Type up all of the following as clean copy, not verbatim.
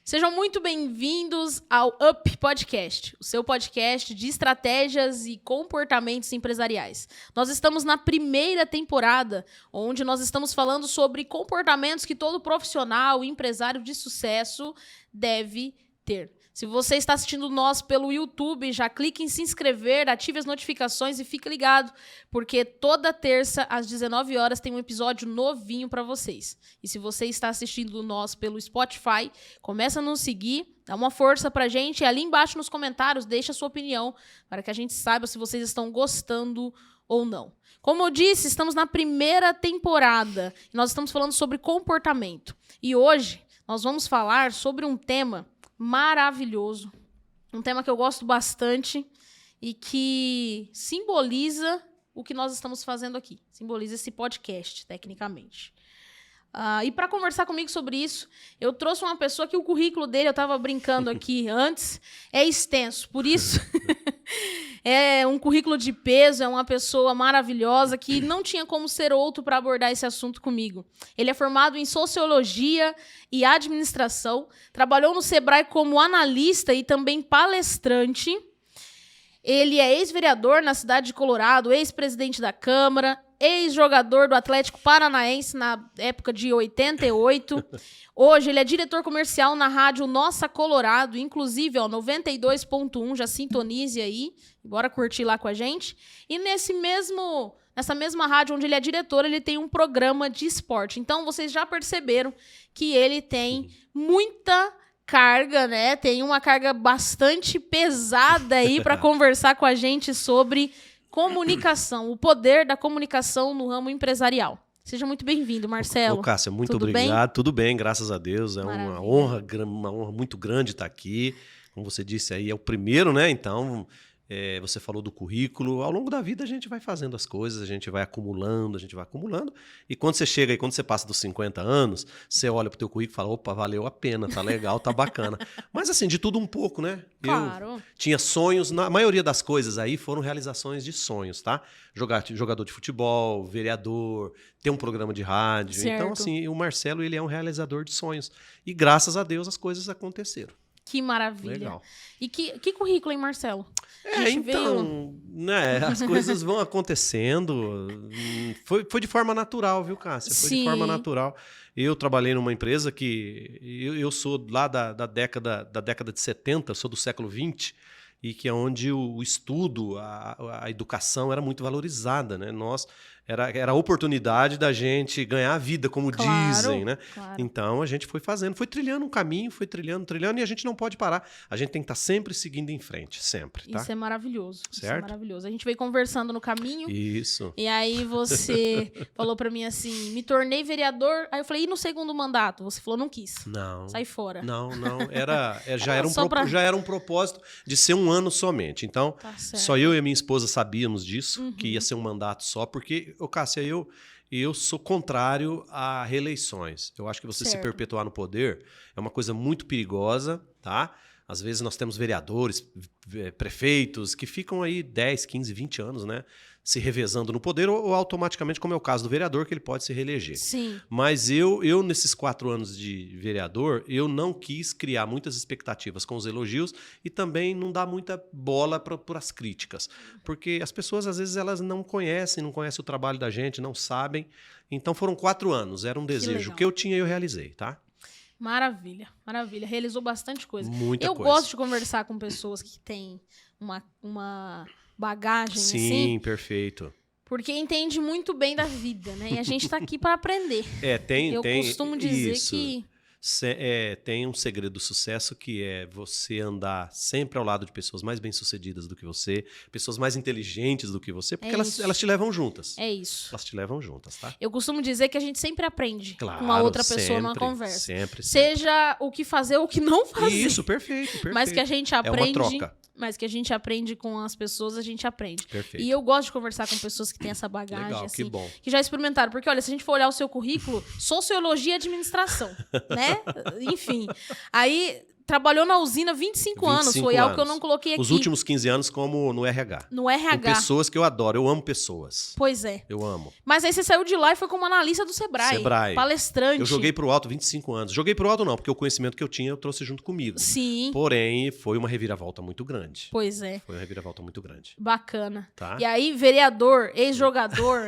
Sejam muito bem-vindos ao Up Podcast, o seu podcast de estratégias e comportamentos empresariais. Nós estamos na primeira temporada, onde nós estamos falando sobre comportamentos que todo profissional e empresário de sucesso deve ter. Se você está assistindo nós pelo YouTube, já clique em se inscrever, ative as notificações e fique ligado, porque toda terça, às 19 horas, tem um episódio novinho para vocês. E se você está assistindo nós pelo Spotify, começa a nos seguir, dá uma força pra gente e ali embaixo nos comentários deixa a sua opinião, para que a gente saiba se vocês estão gostando ou não. Como eu disse, estamos na primeira temporada e nós estamos falando sobre comportamento. E hoje nós vamos falar sobre um tema maravilhoso, um tema que eu gosto bastante e que simboliza o que nós estamos fazendo aqui, simboliza esse podcast, tecnicamente. E para conversar comigo sobre isso, eu trouxe uma pessoa que o currículo dele, eu estava brincando aqui antes, é extenso, por isso é um currículo de peso, é uma pessoa maravilhosa que não tinha como ser outro para abordar esse assunto comigo. Ele é formado em Sociologia e Administração, trabalhou no Sebrae como analista e também palestrante. Ele é ex-vereador na cidade de Colorado, ex-presidente da Câmara, ex-jogador do Atlético Paranaense na época de 88. Hoje ele é diretor comercial na rádio Nossa Colorado, inclusive 92.1, já sintonize aí, bora curtir lá com a gente. E nessa mesma rádio onde ele é diretor, ele tem um programa de esporte. Então vocês já perceberam que ele tem muita carga, né? Tem uma carga bastante pesada aí para conversar com a gente sobre comunicação, o poder da comunicação no ramo empresarial. Seja muito bem-vindo, Marcelo. Ô, Cássia, muito obrigado. Tudo bem, graças a Deus. É uma honra muito grande estar aqui. Como você disse aí, é o primeiro, né? Então, você falou do currículo. Ao longo da vida, a gente vai fazendo as coisas, a gente vai acumulando. E quando você chega aí, quando você passa dos 50 anos, você olha pro teu currículo e fala, opa, valeu a pena, tá legal, tá bacana. Mas assim, de tudo um pouco, né? Claro. Eu tinha sonhos, a maioria das coisas aí foram realizações de sonhos, tá? Jogador de futebol, vereador, ter um programa de rádio. Certo. Então, assim, o Marcelo, ele é um realizador de sonhos. E graças a Deus as coisas aconteceram. Que maravilha. Legal. E que currículo, hein, Marcelo? Né, as coisas vão acontecendo. Foi de forma natural, viu, Cássia? Foi de forma natural. Eu trabalhei numa empresa que eu sou lá da década de 70, sou do século 20, e que é onde o estudo, a educação era muito valorizada, né? Era a oportunidade da gente ganhar a vida, como dizem, né? Claro. Então a gente foi fazendo, foi trilhando um caminho, foi trilhando, e a gente não pode parar. A gente tem que estar sempre seguindo em frente, sempre, tá? Isso é maravilhoso. Certo? Isso é maravilhoso. A gente veio conversando no caminho. Isso. E aí você falou pra mim assim, me tornei vereador. Aí eu falei, e no segundo mandato? Você falou, não quis. Não. Sai fora. Não. Já era um propósito de ser um ano somente. Então, só eu e a minha esposa sabíamos disso, que ia ser um mandato só, porque, Cássia, eu sou contrário a reeleições. Eu acho que você se perpetuar no poder é uma coisa muito perigosa, tá? Às vezes nós temos vereadores, prefeitos, que ficam aí 10, 15, 20 anos, né? Se revezando no poder ou automaticamente, como é o caso do vereador, que ele pode se reeleger. Sim. Mas eu nesses 4 anos de vereador, eu não quis criar muitas expectativas com os elogios e também não dar muita bola para as críticas. Porque as pessoas, às vezes, elas não conhecem o trabalho da gente, não sabem. Então foram 4 anos, era um desejo que eu tinha e eu realizei, tá? Maravilha. Realizou bastante coisa. Eu gosto de conversar com pessoas que têm uma bagagem, Sim, assim. Perfeito. Porque entende muito bem da vida, né? E a gente tá aqui para aprender. Eu costumo dizer que tem um segredo do sucesso, que é você andar sempre ao lado de pessoas mais bem-sucedidas do que você, pessoas mais inteligentes do que você, porque elas te levam juntas. É isso. Elas te levam juntas, tá? Eu costumo dizer que a gente sempre aprende com uma outra pessoa numa conversa. Sempre. Seja o que fazer ou o que não fazer. Isso, perfeito. Mas que a gente aprende. É uma troca. Mas que a gente aprende com as pessoas, a gente aprende. Perfeito. E eu gosto de conversar com pessoas que têm essa bagagem, Legal, assim, que bom. que já experimentaram. Porque, olha, se a gente for olhar o seu currículo, Sociologia e Administração, né? Enfim. Aí trabalhou na usina 25 anos. Foi algo que eu não coloquei aqui. Os últimos 15 anos como no RH. No RH. Com pessoas que eu adoro. Eu amo pessoas. Pois é. Eu amo. Mas aí você saiu de lá e foi como analista do Sebrae. Palestrante. Eu joguei pro alto 25 anos. Joguei pro alto não, porque o conhecimento que eu tinha eu trouxe junto comigo. Sim. Porém, foi uma reviravolta muito grande. Pois é. Foi uma reviravolta muito grande. Bacana. Tá? E aí, vereador, ex-jogador.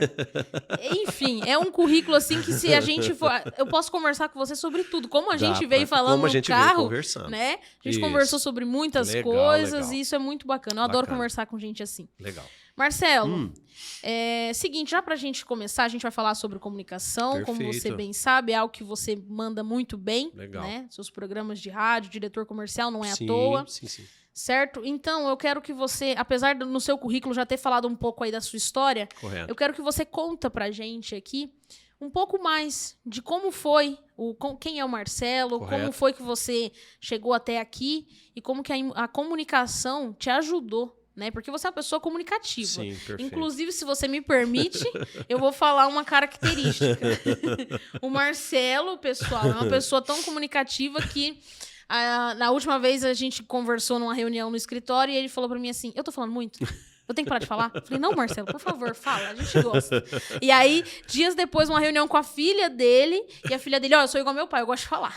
Enfim, é um currículo assim que se a gente for... Eu posso conversar com você sobre tudo. Como a gente veio falando no carro, né? A gente conversou sobre muitas coisas e isso é muito bacana. Eu adoro conversar com gente assim. Legal. Marcelo, seguinte, já pra gente começar, a gente vai falar sobre comunicação. Perfeito. Como você bem sabe, é algo que você manda muito bem. Legal. Né? Seus programas de rádio, diretor comercial, não é à toa. Sim. Certo? Então, eu quero que você, apesar no seu currículo já ter falado um pouco aí da sua história, Correto. Eu quero que você conta pra gente aqui um pouco mais de como foi, quem é o Marcelo, Correto. Como foi que você chegou até aqui e como que a comunicação te ajudou, né? Porque você é uma pessoa comunicativa. Sim, perfeito. Inclusive, se você me permite, eu vou falar uma característica. O Marcelo, pessoal, é uma pessoa tão comunicativa que... na última vez a gente conversou numa reunião no escritório e ele falou pra mim assim, eu tô falando muito? Eu tenho que parar de falar? Eu falei, não, Marcelo, por favor, fala, a gente gosta. E aí, dias depois, uma reunião com a filha dele, e a filha dele, eu sou igual meu pai, eu gosto de falar.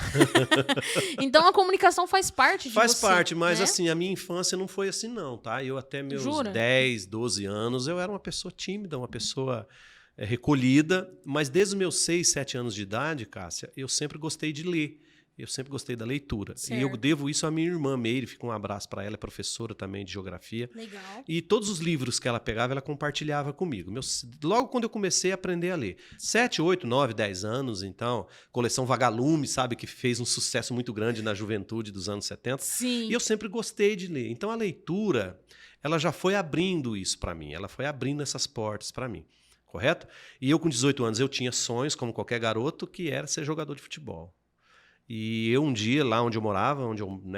Então, a comunicação faz parte de você. Faz parte, mas né? assim, a minha infância não foi assim não, tá? Eu até meus 10, 12 anos, eu era uma pessoa tímida, uma pessoa recolhida, mas desde os meus 6, 7 anos de idade, Cássia, eu sempre gostei de ler. Eu sempre gostei da leitura. Certo. E eu devo isso à minha irmã Meire, fica um abraço para ela, é professora também de geografia. Legal. E todos os livros que ela pegava, ela compartilhava comigo. Logo quando eu comecei a aprender a ler. 7, 8, 9, 10 anos, então, coleção Vagalume, sabe, que fez um sucesso muito grande na juventude dos anos 70. Sim. E eu sempre gostei de ler. Então a leitura, ela já foi abrindo isso para mim, ela foi abrindo essas portas para mim. Correto? E eu com 18 anos, eu tinha sonhos, como qualquer garoto, que era ser jogador de futebol. E eu um dia, lá onde eu morava,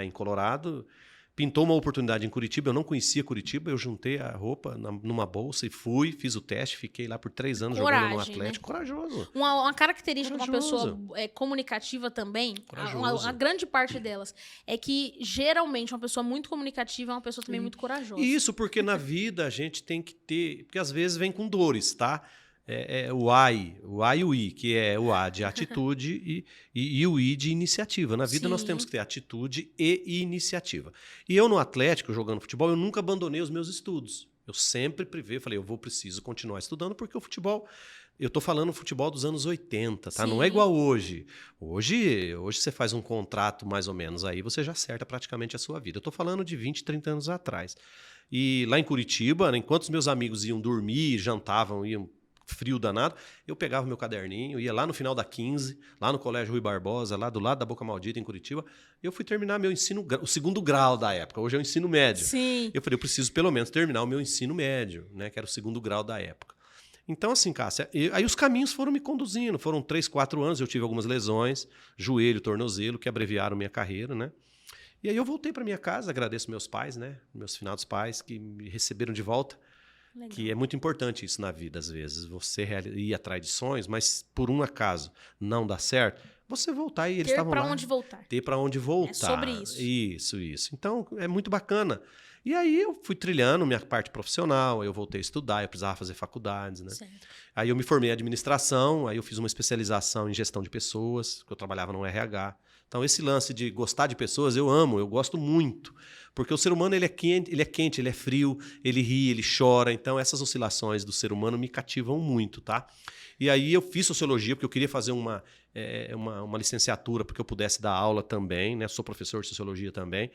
em Colorado, pintou uma oportunidade em Curitiba, eu não conhecia Curitiba, eu juntei a roupa numa bolsa e fui, fiz o teste, fiquei lá por 3 anos jogando no Atlético. Né? Corajoso. Uma característica de uma pessoa comunicativa também, a grande parte delas, é que geralmente uma pessoa muito comunicativa é uma pessoa também muito corajosa. Isso, porque na vida a gente tem que ter, porque às vezes vem com dores, tá? O A e o I, que é o A de atitude e o I de iniciativa. Na vida nós temos que ter atitude e iniciativa. E eu no Atlético, jogando futebol, eu nunca abandonei os meus estudos. Eu sempre falei, preciso continuar estudando, porque o futebol... Eu estou falando futebol dos anos 80, tá? Sim. Não é igual hoje. Hoje você faz um contrato mais ou menos aí, você já acerta praticamente a sua vida. Eu estou falando de 20, 30 anos atrás. E lá em Curitiba, enquanto os meus amigos iam dormir, jantavam, iam frio danado, eu pegava meu caderninho, ia lá no final da 15, lá no Colégio Rui Barbosa, lá do lado da Boca Maldita, em Curitiba, eu fui terminar meu ensino, o segundo grau da época, hoje é o ensino médio. Sim. Eu falei, eu preciso pelo menos terminar o meu ensino médio, né, que era o segundo grau da época. Então, assim, Cássia, aí os caminhos foram me conduzindo, foram 3, 4 anos, eu tive algumas lesões, joelho, tornozelo, que abreviaram minha carreira, né? E aí eu voltei para minha casa, agradeço meus pais, né, meus finados pais, que me receberam de volta. Legal. Que é muito importante isso na vida, às vezes. Você ir atrás de sonhos, mas por um acaso não dá certo, você voltar e eles estavam lá. Ter para onde voltar. É sobre isso. Isso. Então, é muito bacana. E aí eu fui trilhando minha parte profissional, eu voltei a estudar, eu precisava fazer faculdades, né? Certo. Aí eu me formei em administração, aí eu fiz uma especialização em gestão de pessoas, que eu trabalhava no RH. Então, esse lance de gostar de pessoas, eu amo, eu gosto muito. Porque o ser humano ele é quente, ele é frio, ele ri, ele chora. Então, essas oscilações do ser humano me cativam muito, tá? E aí eu fiz sociologia, porque eu queria fazer uma licenciatura, porque eu pudesse dar aula também, né? Sou professor de sociologia também.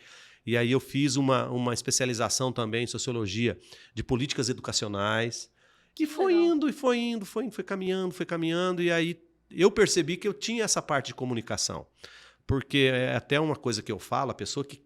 E aí eu fiz uma especialização também em sociologia de políticas educacionais. E foi indo, foi caminhando. E aí eu percebi que eu tinha essa parte de comunicação. Porque é até uma coisa que eu falo, a pessoa que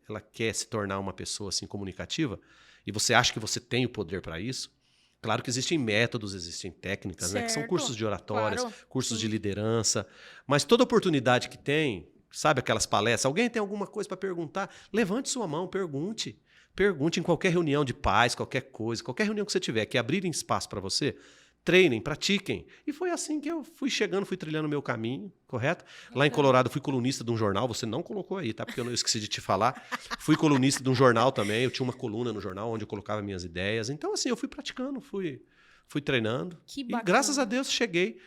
ela quer se tornar uma pessoa assim comunicativa, e você acha que você tem o poder para isso, claro que existem métodos, existem técnicas, né, que são cursos de oratórias, cursos de liderança, mas toda oportunidade que tem, sabe aquelas palestras, alguém tem alguma coisa para perguntar, levante sua mão, pergunte. Pergunte em qualquer reunião de paz, qualquer coisa, qualquer reunião que você tiver, que abrirem espaço para você, treinem, pratiquem. E foi assim que eu fui chegando, fui trilhando o meu caminho, correto? Lá em Colorado, fui colunista de um jornal, você não colocou aí, tá? Porque eu esqueci de te falar. Fui colunista de um jornal também, eu tinha uma coluna no jornal onde eu colocava minhas ideias. Então, assim, eu fui praticando, fui treinando. Que bacana. E graças a Deus cheguei.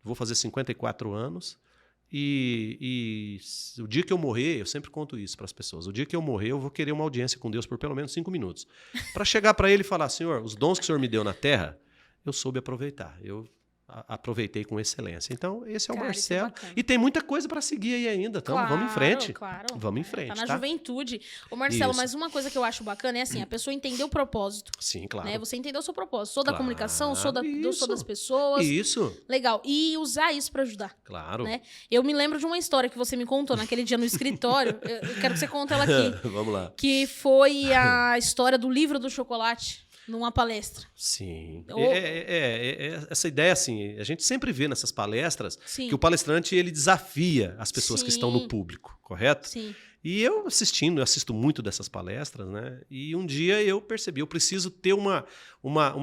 Vou fazer 54 anos. E o dia que eu morrer, eu sempre conto isso para as pessoas, o dia que eu morrer eu vou querer uma audiência com Deus por pelo menos 5 minutos. Para chegar para ele e falar, Senhor, os dons que o Senhor me deu na terra, eu soube aproveitar. Eu aproveitei com excelência. Então, esse é o Marcelo. E tem muita coisa para seguir aí ainda. Então, vamos em frente. Claro. Vamos em frente. Tá na juventude. Ô, Marcelo, Isso. mas uma coisa que eu acho bacana é assim, a pessoa entender o propósito. Sim, claro. Né? Você entendeu o seu propósito. Sou da comunicação, sou das pessoas. Isso. Legal. E usar isso para ajudar. Claro. Né? Eu me lembro de uma história que você me contou naquele dia no escritório. Eu quero que você conte ela aqui. Vamos lá. Que foi a história do livro do chocolate. Numa palestra. Sim. Essa ideia, assim, a gente sempre vê nessas palestras que o palestrante ele desafia as pessoas que estão no público, correto? Sim. E eu assisto muito dessas palestras, né? E um dia eu percebi, eu preciso ter uma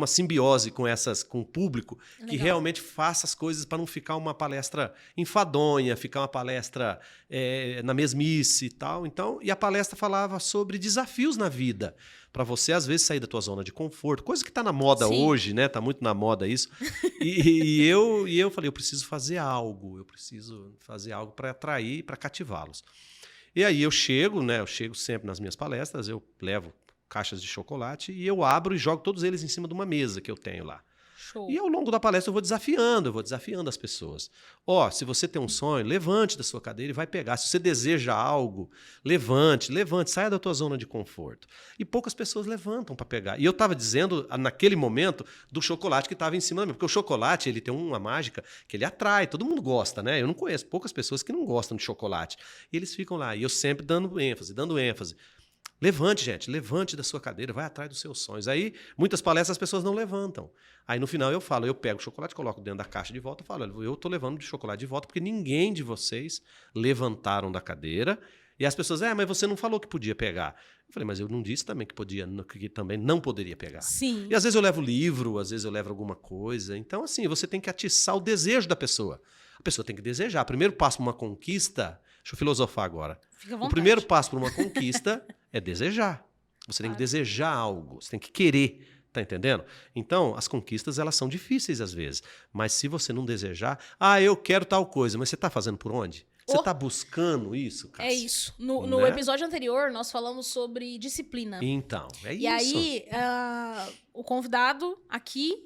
simbiose com o público que realmente faça as coisas para não ficar uma palestra enfadonha, ficar uma palestra na mesmice e tal. Então, e a palestra falava sobre desafios na vida, para você às vezes sair da tua zona de conforto, coisa que está na moda hoje, né? Tá muito na moda isso. E eu falei, eu preciso fazer algo para atrair, para cativá-los. E aí eu chego sempre nas minhas palestras, eu levo caixas de chocolate e eu abro e jogo todos eles em cima de uma mesa que eu tenho lá. Show. E ao longo da palestra eu vou desafiando as pessoas. Se você tem um sonho, levante da sua cadeira e vai pegar. Se você deseja algo, levante, saia da tua zona de conforto. E poucas pessoas levantam para pegar. E eu estava dizendo, naquele momento, do chocolate que estava em cima da mesa. Porque o chocolate, ele tem uma mágica que ele atrai, todo mundo gosta, né? Eu não conheço poucas pessoas que não gostam de chocolate. E eles ficam lá, e eu sempre dando ênfase. Levante, gente, levante da sua cadeira, vai atrás dos seus sonhos. Aí, muitas palestras as pessoas não levantam. Aí, no final, eu pego o chocolate, coloco dentro da caixa de volta e falo, eu estou levando de chocolate de volta porque ninguém de vocês levantaram da cadeira. E as pessoas, mas você não falou que podia pegar. Eu falei, mas eu não disse também que também não poderia pegar. Sim. E às vezes eu levo livro, às vezes eu levo alguma coisa. Então, assim, você tem que atiçar o desejo da pessoa. A pessoa tem que desejar. O primeiro passo para uma conquista... Deixa eu filosofar agora. Fica à vontade. O primeiro passo para uma conquista é desejar. Você tem que desejar algo, você tem que querer, tá entendendo? Então, as conquistas, elas são difíceis às vezes, mas se você não desejar, eu quero tal coisa, mas você está fazendo por onde? Você está buscando isso, Cássia? É isso. No episódio anterior, nós falamos sobre disciplina. Então, é isso. E aí, o convidado aqui...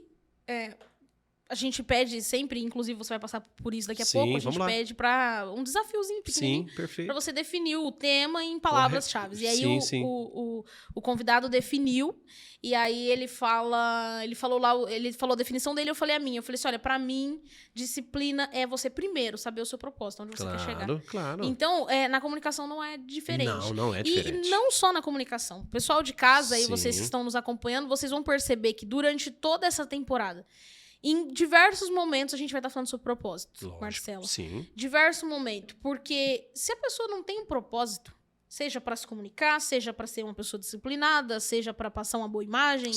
A gente pede sempre, inclusive você vai passar por isso daqui a pouco, a gente pede para um desafiozinho pequenininho. Sim, perfeito. Para você definir o tema em palavras-chave. E aí o convidado definiu, e aí ele falou a definição dele, eu falei a minha. Eu falei assim, olha, para mim, disciplina é você primeiro saber o seu propósito, onde você quer chegar. Claro. Então, na comunicação não é diferente. Não é diferente. E não só na comunicação. Pessoal de casa aí, vocês que estão nos acompanhando, vocês vão perceber que durante toda essa temporada, em diversos momentos a gente vai estar falando sobre propósito, lógico, Marcelo. Sim. Diversos momentos. Porque se a pessoa não tem um propósito, seja para se comunicar, seja para ser uma pessoa disciplinada, seja para passar uma boa imagem,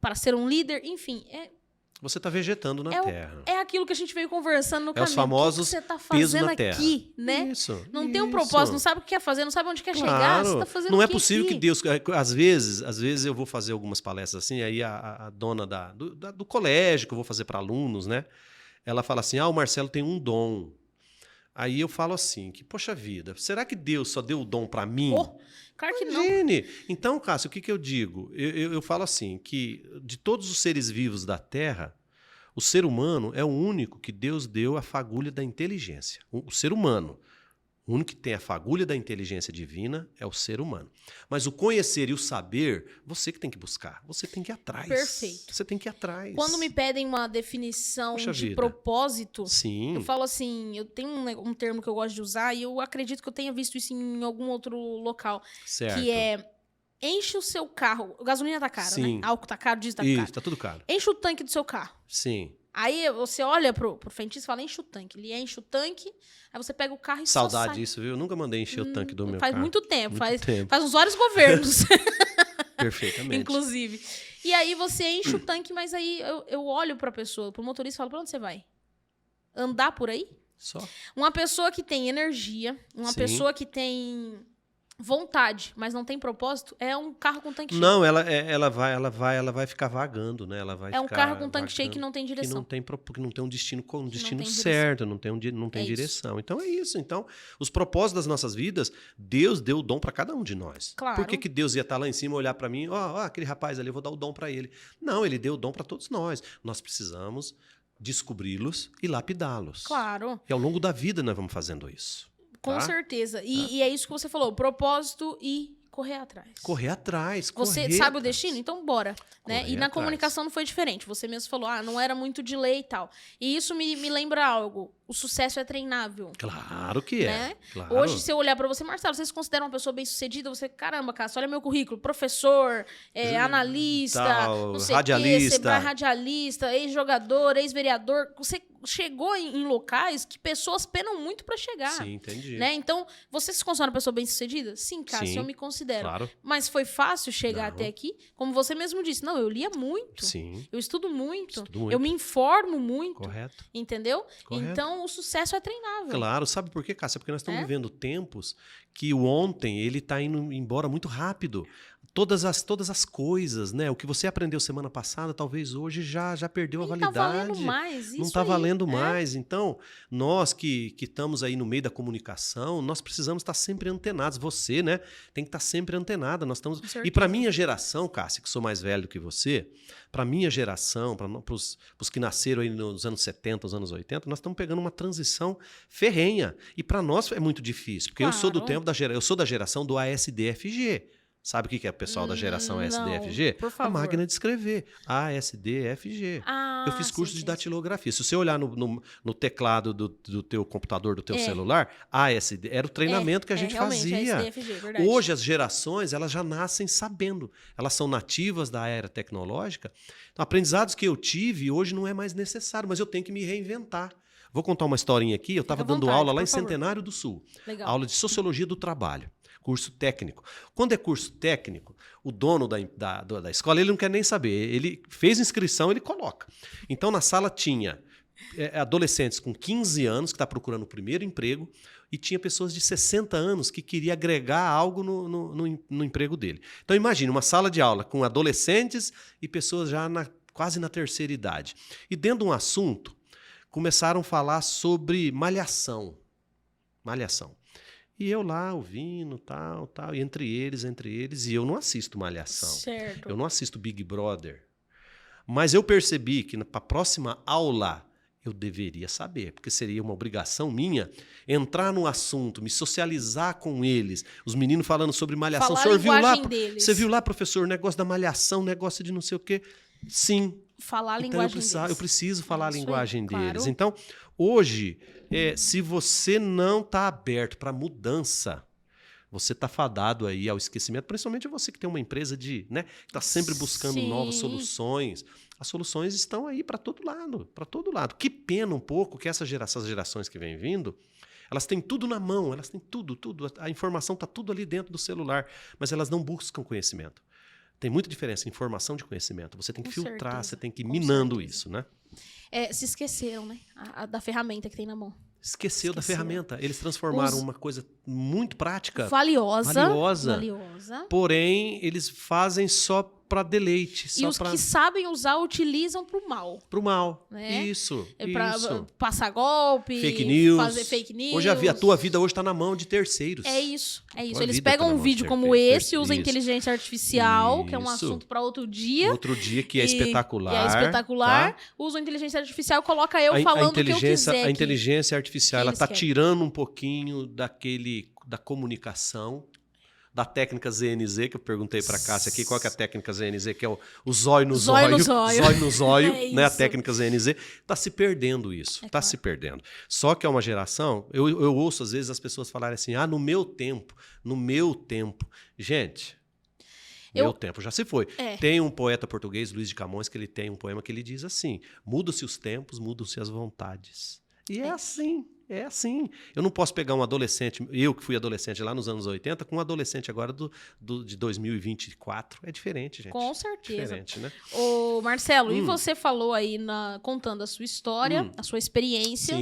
para ser um líder, enfim, você está vegetando na terra. É aquilo que a gente veio conversando no caminho. Os famosos o que você está fazendo aqui, né? Isso. Não tem um propósito, não sabe o que quer fazer, não sabe onde quer chegar. Você está fazendo não o é que possível aqui? que Deus... Às vezes eu vou fazer algumas palestras assim, aí a dona do colégio que eu vou fazer para alunos, né? Ela fala assim, o Marcelo tem um dom. Aí eu falo assim, poxa vida, será que Deus só deu o dom para mim? Claro que não. Então, Cássio, o que eu digo? Eu falo assim, que de todos os seres vivos da Terra, o ser humano é o único que Deus deu a fagulha da inteligência. O ser humano. O único que tem a fagulha da inteligência divina é o ser humano. Mas o conhecer e o saber, você que tem que buscar. Você tem que ir atrás. Perfeito. Você tem que ir atrás. Quando me pedem uma definição de propósito, eu falo assim, eu tenho um termo que eu gosto de usar e eu acredito que eu tenha visto isso em algum outro local. Certo. Que é, enche o seu carro. A gasolina tá cara, né? Álcool tá caro, diesel tá caro. Isso, tá tudo caro. Enche o tanque do seu carro. Sim. Aí você olha pro frentista e fala, enche o tanque. Ele enche o tanque, aí você pega o carro e só sai. Saudade disso, viu? Eu nunca mandei encher o tanque do meu carro. Faz muito tempo. Faz uns vários governos. Perfeitamente. Inclusive. E aí você enche o tanque, mas aí eu olho pra pessoa, pro motorista e falo, pra onde você vai? Andar por aí? Só. Uma pessoa que tem energia, uma pessoa que tem vontade, mas não tem propósito, é um carro com tanque cheio. Não, ela vai ficar vagando, né? Ela vai um carro com tanque cheio que não tem direção. Que não tem um destino certo, não tem direção. Então é isso. Então, os propósitos das nossas vidas, Deus deu o dom para cada um de nós. Claro. Por que Deus ia estar lá em cima, olhar para mim, aquele rapaz ali, eu vou dar o dom para ele? Não, ele deu o dom para todos nós. Nós precisamos descobri-los e lapidá-los. Claro. E ao longo da vida nós vamos fazendo isso. Com certeza. E é isso que você falou, propósito e correr atrás. Correr atrás. Você sabe o destino? Então bora. Né? E na comunicação não foi diferente. Você mesmo falou, não era muito de lei e tal. E isso me lembra algo. O sucesso é treinável. Claro que né? é. Claro. Hoje, se eu olhar pra você, Marcelo, você se considera uma pessoa bem-sucedida? Você, caramba, Cássio, olha meu currículo. Professor, analista, tal, não sei radialista. Radialista, ex-jogador, ex-vereador. Você chegou em locais que pessoas penam muito pra chegar. Sim, entendi. Né? Então, você se considera uma pessoa bem-sucedida? Sim, Cássio, eu me considero. Claro. Mas foi fácil chegar até aqui? Como você mesmo disse, eu lia muito. Sim. Eu estudo muito. Eu me informo muito. Correto. Entendeu? Correto. Então, o sucesso é treinável. Claro. Sabe por quê, Cássia? Porque nós estamos vivendo tempos que o ontem, ele está indo embora muito rápido. Todas as coisas, né? O que você aprendeu semana passada, talvez hoje já perdeu a validade. Não está valendo mais. Isso não está valendo mais. Então, nós que estamos aí no meio da comunicação, nós precisamos estar sempre antenados. Você, né? Tem que estar sempre antenada. Nós estamos. E para minha geração, Cássia, que sou mais velho que você, para minha geração, para os que nasceram aí nos anos 70, nos anos 80, nós estamos pegando uma transição ferrenha. E para nós é muito difícil, porque eu sou do tempo eu sou da geração do ASDFG. Sabe o que é o pessoal da geração ASDFG? Por favor. A máquina de escrever. ASDFG. Eu fiz curso de datilografia. Se você olhar no teclado do teu computador, do teu celular, ASD era o treinamento que a gente fazia. ASDFG, verdade. Hoje as gerações elas já nascem sabendo. Elas são nativas da era tecnológica. Então, aprendizados que eu tive hoje não é mais necessário, mas eu tenho que me reinventar. Vou contar uma historinha aqui. Eu estava dando aula lá em Centenário do Sul. Legal. Aula de Sociologia do Trabalho. Curso técnico. Quando é curso técnico, o dono da escola ele não quer nem saber. Ele fez inscrição, ele coloca. Então, na sala tinha adolescentes com 15 anos que está procurando o primeiro emprego e tinha pessoas de 60 anos que queria agregar algo no emprego dele. Então, imagine uma sala de aula com adolescentes e pessoas já quase na terceira idade. E dentro de um assunto, começaram a falar sobre malhação. Malhação. E eu lá ouvindo, tal, e entre eles, e eu não assisto Malhação. Certo. Eu não assisto Big Brother. Mas eu percebi que para a próxima aula eu deveria saber, porque seria uma obrigação minha entrar no assunto, me socializar com eles. Os meninos falando sobre Malhação. Falar a linguagem deles. Você viu lá, professor, negócio da Malhação, negócio de não sei o quê? Sim. Falar a linguagem deles. Eu preciso falar a linguagem deles. Claro. Então, hoje, se você não está aberto para mudança, você está fadado aí ao esquecimento, principalmente você que tem uma empresa que está sempre buscando novas soluções. As soluções estão aí para todo lado. Que pena um pouco que essas gerações que vêm vindo, elas têm tudo na mão, elas têm tudo. A informação está tudo ali dentro do celular, mas elas não buscam conhecimento. Tem muita diferença, informação de conhecimento. Você tem que filtrar, você tem que ir minando isso, né? Se esqueceram, né? Da ferramenta que tem na mão. Esqueceu da ferramenta. Eles transformaram uma coisa muito prática. Valiosa. Porém, eles fazem só para deleite. E os que sabem usar, utilizam pro mal. Pro mal. Né? Isso. Pra passar golpe. Fake news. Fazer fake news. Hoje a tua vida hoje está na mão de terceiros. É isso. Eles pegam um vídeo como esse, usam inteligência artificial, que é um assunto para outro dia. Outro dia que é espetacular. Tá? Usam inteligência artificial, coloca eu falando o que eu quiser. A inteligência artificial, ela está tirando um pouquinho da comunicação, da técnica ZNZ, que eu perguntei para a Cássia aqui, qual que é a técnica ZNZ, que é o zóio no zóio, zóio no zóio, né? A técnica ZNZ, está se perdendo isso, está se perdendo. Só que é uma geração, eu ouço às vezes as pessoas falarem assim, no meu tempo, gente... Meu tempo já se foi. Tem um poeta português, Luís de Camões, que ele tem um poema que ele diz assim, muda-se os tempos, mudam-se as vontades. E é assim. É assim. Eu não posso pegar um adolescente, eu que fui adolescente lá nos anos 80, com um adolescente agora de 2024. É diferente, gente. Com certeza. Diferente, né? Ô, Marcelo, e você falou aí, contando a sua história, a sua experiência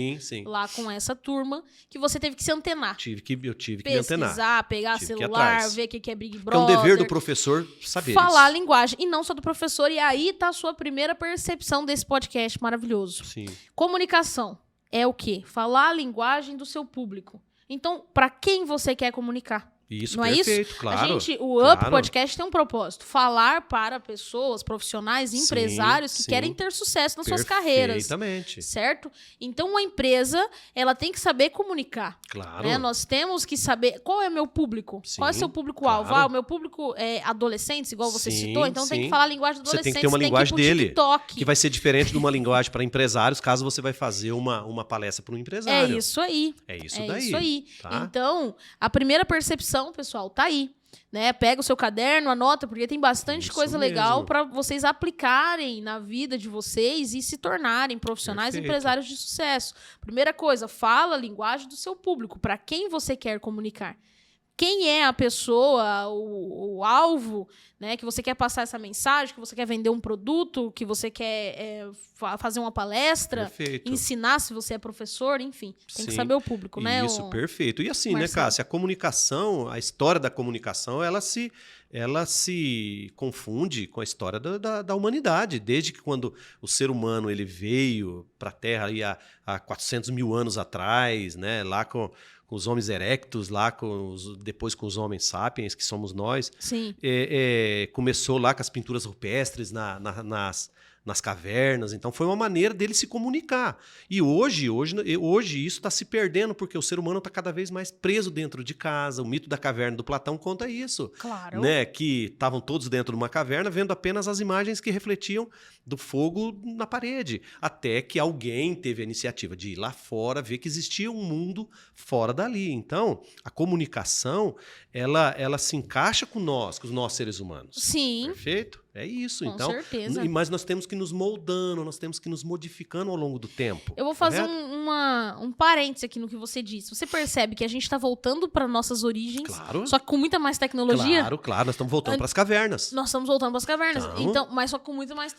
lá com essa turma, que você teve que se antenar. Eu tive que me antenar. Pesquisar, pegar celular, ver o que é Big Brother. É um dever do professor saber falar isso. a linguagem. E não só do professor. E aí tá a sua primeira percepção desse podcast maravilhoso. Sim. Comunicação. É o quê? Falar a linguagem do seu público. Então, para quem você quer comunicar? Isso, não perfeito, é isso? claro. O Up Podcast tem um propósito. Falar para pessoas, profissionais, empresários que querem ter sucesso nas suas carreiras. Perfeitamente. Certo? Então, uma empresa, ela tem que saber comunicar. Claro. Né? Nós temos que saber qual é o meu público. Qual é o seu público-alvo? Claro. O meu público é adolescentes, igual você citou. Então, tem que sim. falar a linguagem do adolescente. Você tem que ter uma linguagem dele. TikTok. Que vai ser diferente de uma linguagem para empresários, caso você vai fazer uma palestra para um empresário. É isso aí. É isso daí. É isso aí. Tá? Então, a primeira percepção, pessoal, tá aí. Né? Pega o seu caderno, anota, porque tem bastante Isso coisa mesmo. legal para vocês aplicarem na vida de vocês e se tornarem profissionais e empresários de sucesso. Primeira coisa, fala a linguagem do seu público, para quem você quer comunicar. Quem é a pessoa, o alvo, né, que você quer passar essa mensagem, que você quer vender um produto, que você quer fazer uma palestra, perfeito. ensinar se você é professor, enfim. Tem que saber o público, né? Isso, perfeito. E assim, Marcelo. né, Cássia, a comunicação, a história da comunicação, ela se confunde com a história da humanidade. Desde que quando o ser humano ele veio para a Terra aí há 400 mil anos atrás, né, lá com os homens erectus, lá depois com os homens sapiens, que somos nós. Sim. Começou lá com as pinturas rupestres nas cavernas. Então, foi uma maneira dele se comunicar. E hoje isso está se perdendo, porque o ser humano está cada vez mais preso dentro de casa. O mito da caverna do Platão conta isso. Claro. Né? Que estavam todos dentro de uma caverna, vendo apenas as imagens que refletiam do fogo na parede. Até que alguém teve a iniciativa de ir lá fora, ver que existia um mundo fora dali. Então, a comunicação, ela se encaixa com os nossos seres humanos. Sim. Perfeito? É isso. Com então, certeza. Mas nós temos que nos moldando, nós temos que nos modificando ao longo do tempo. Eu vou fazer um parêntese aqui no que você disse. Você percebe que a gente está voltando para nossas origens, claro. Só que com muita mais tecnologia? Claro. Nós estamos voltando para as cavernas. Nós estamos voltando para as cavernas. Então, mas só com muito mais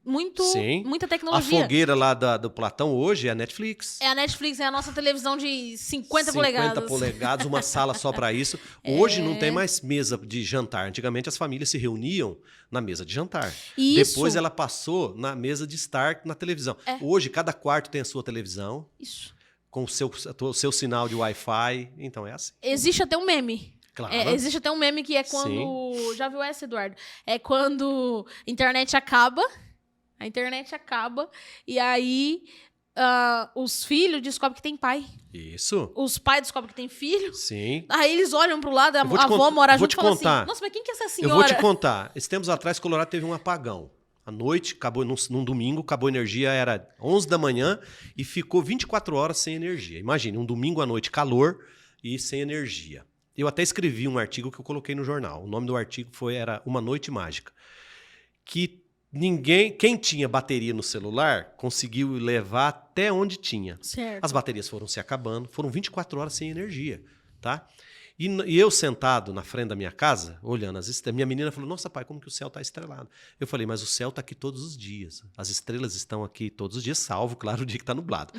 muita tecnologia. A fogueira lá do Platão hoje é a Netflix. É a Netflix, é a nossa televisão de 50 polegadas. 50 polegadas, uma sala só para isso. Hoje não tem mais mesa de jantar. Antigamente as famílias se reuniam na mesa de jantar. Isso. Depois ela passou na mesa de estar na televisão. Hoje cada quarto tem a sua televisão. Isso. Com o seu sinal de Wi-Fi. Então é assim. Existe até um meme. Claro. Existe até um meme que é quando... Sim. Já viu essa, Eduardo? É quando a internet acaba. A internet acaba. E aí os filhos descobrem que tem pai. Isso. Os pais descobrem que tem filho. Sim. Aí eles olham pro lado, a avó mora junto e fala assim, nossa, mas quem que é essa senhora? Eu vou te contar. Esses tempos atrás, Colorado teve um apagão. À noite, acabou num domingo, acabou a energia, era 11 da manhã e ficou 24 horas sem energia. Imagine, um domingo à noite, calor e sem energia. Eu até escrevi um artigo que eu coloquei no jornal. O nome do artigo era Uma Noite Mágica. Que quem tinha bateria no celular conseguiu levar até onde tinha. Certo. As baterias foram se acabando, foram 24 horas sem energia, tá? E eu sentado na frente da minha casa, olhando as estrelas, minha menina falou, nossa pai, como que o céu está estrelado? Eu falei, mas o céu está aqui todos os dias. As estrelas estão aqui todos os dias, salvo, claro, o dia que está nublado.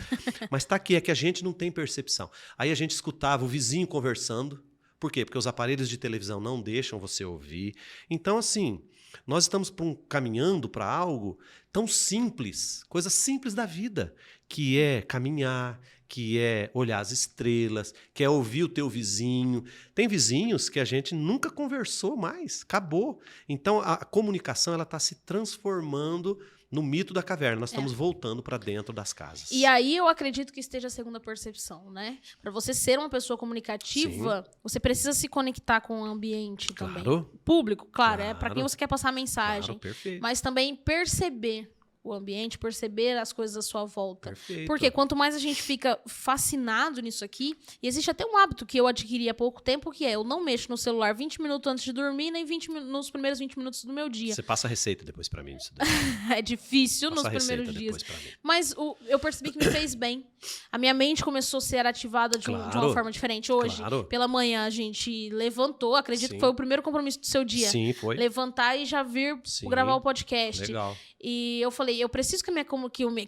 Mas está aqui, é que a gente não tem percepção. Aí a gente escutava o vizinho conversando. Por quê? Porque os aparelhos de televisão não deixam você ouvir. Então, assim, nós estamos caminhando para algo tão simples, coisa simples da vida, que é caminhar, que é olhar as estrelas, que é ouvir o teu vizinho. Tem vizinhos que a gente nunca conversou mais, acabou. Então, a comunicação ela está se transformando no mito da caverna. Nós estamos voltando para dentro das casas. E aí eu acredito que esteja a segunda percepção, né? Para você ser uma pessoa comunicativa, você precisa se conectar com o ambiente também. Claro. Público, claro. É para quem você quer passar a mensagem. Claro, perfeito. Mas também perceber o ambiente, perceber as coisas à sua volta. Perfeito. Porque quanto mais a gente fica fascinado nisso aqui, e existe até um hábito que eu adquiri há pouco tempo, que é eu não mexo no celular 20 minutos antes de dormir, nem nos primeiros 20 minutos do meu dia. Você passa a receita depois pra mim. Disso daí. É difícil Passa nos primeiros dias. pra mim. Mas eu percebi que me fez bem. A minha mente começou a ser ativada de uma forma diferente. Hoje, pela manhã, a gente levantou, acredito que foi o primeiro compromisso do seu dia. Sim, foi. Levantar e já vir gravar o podcast. Legal. E eu falei, eu preciso que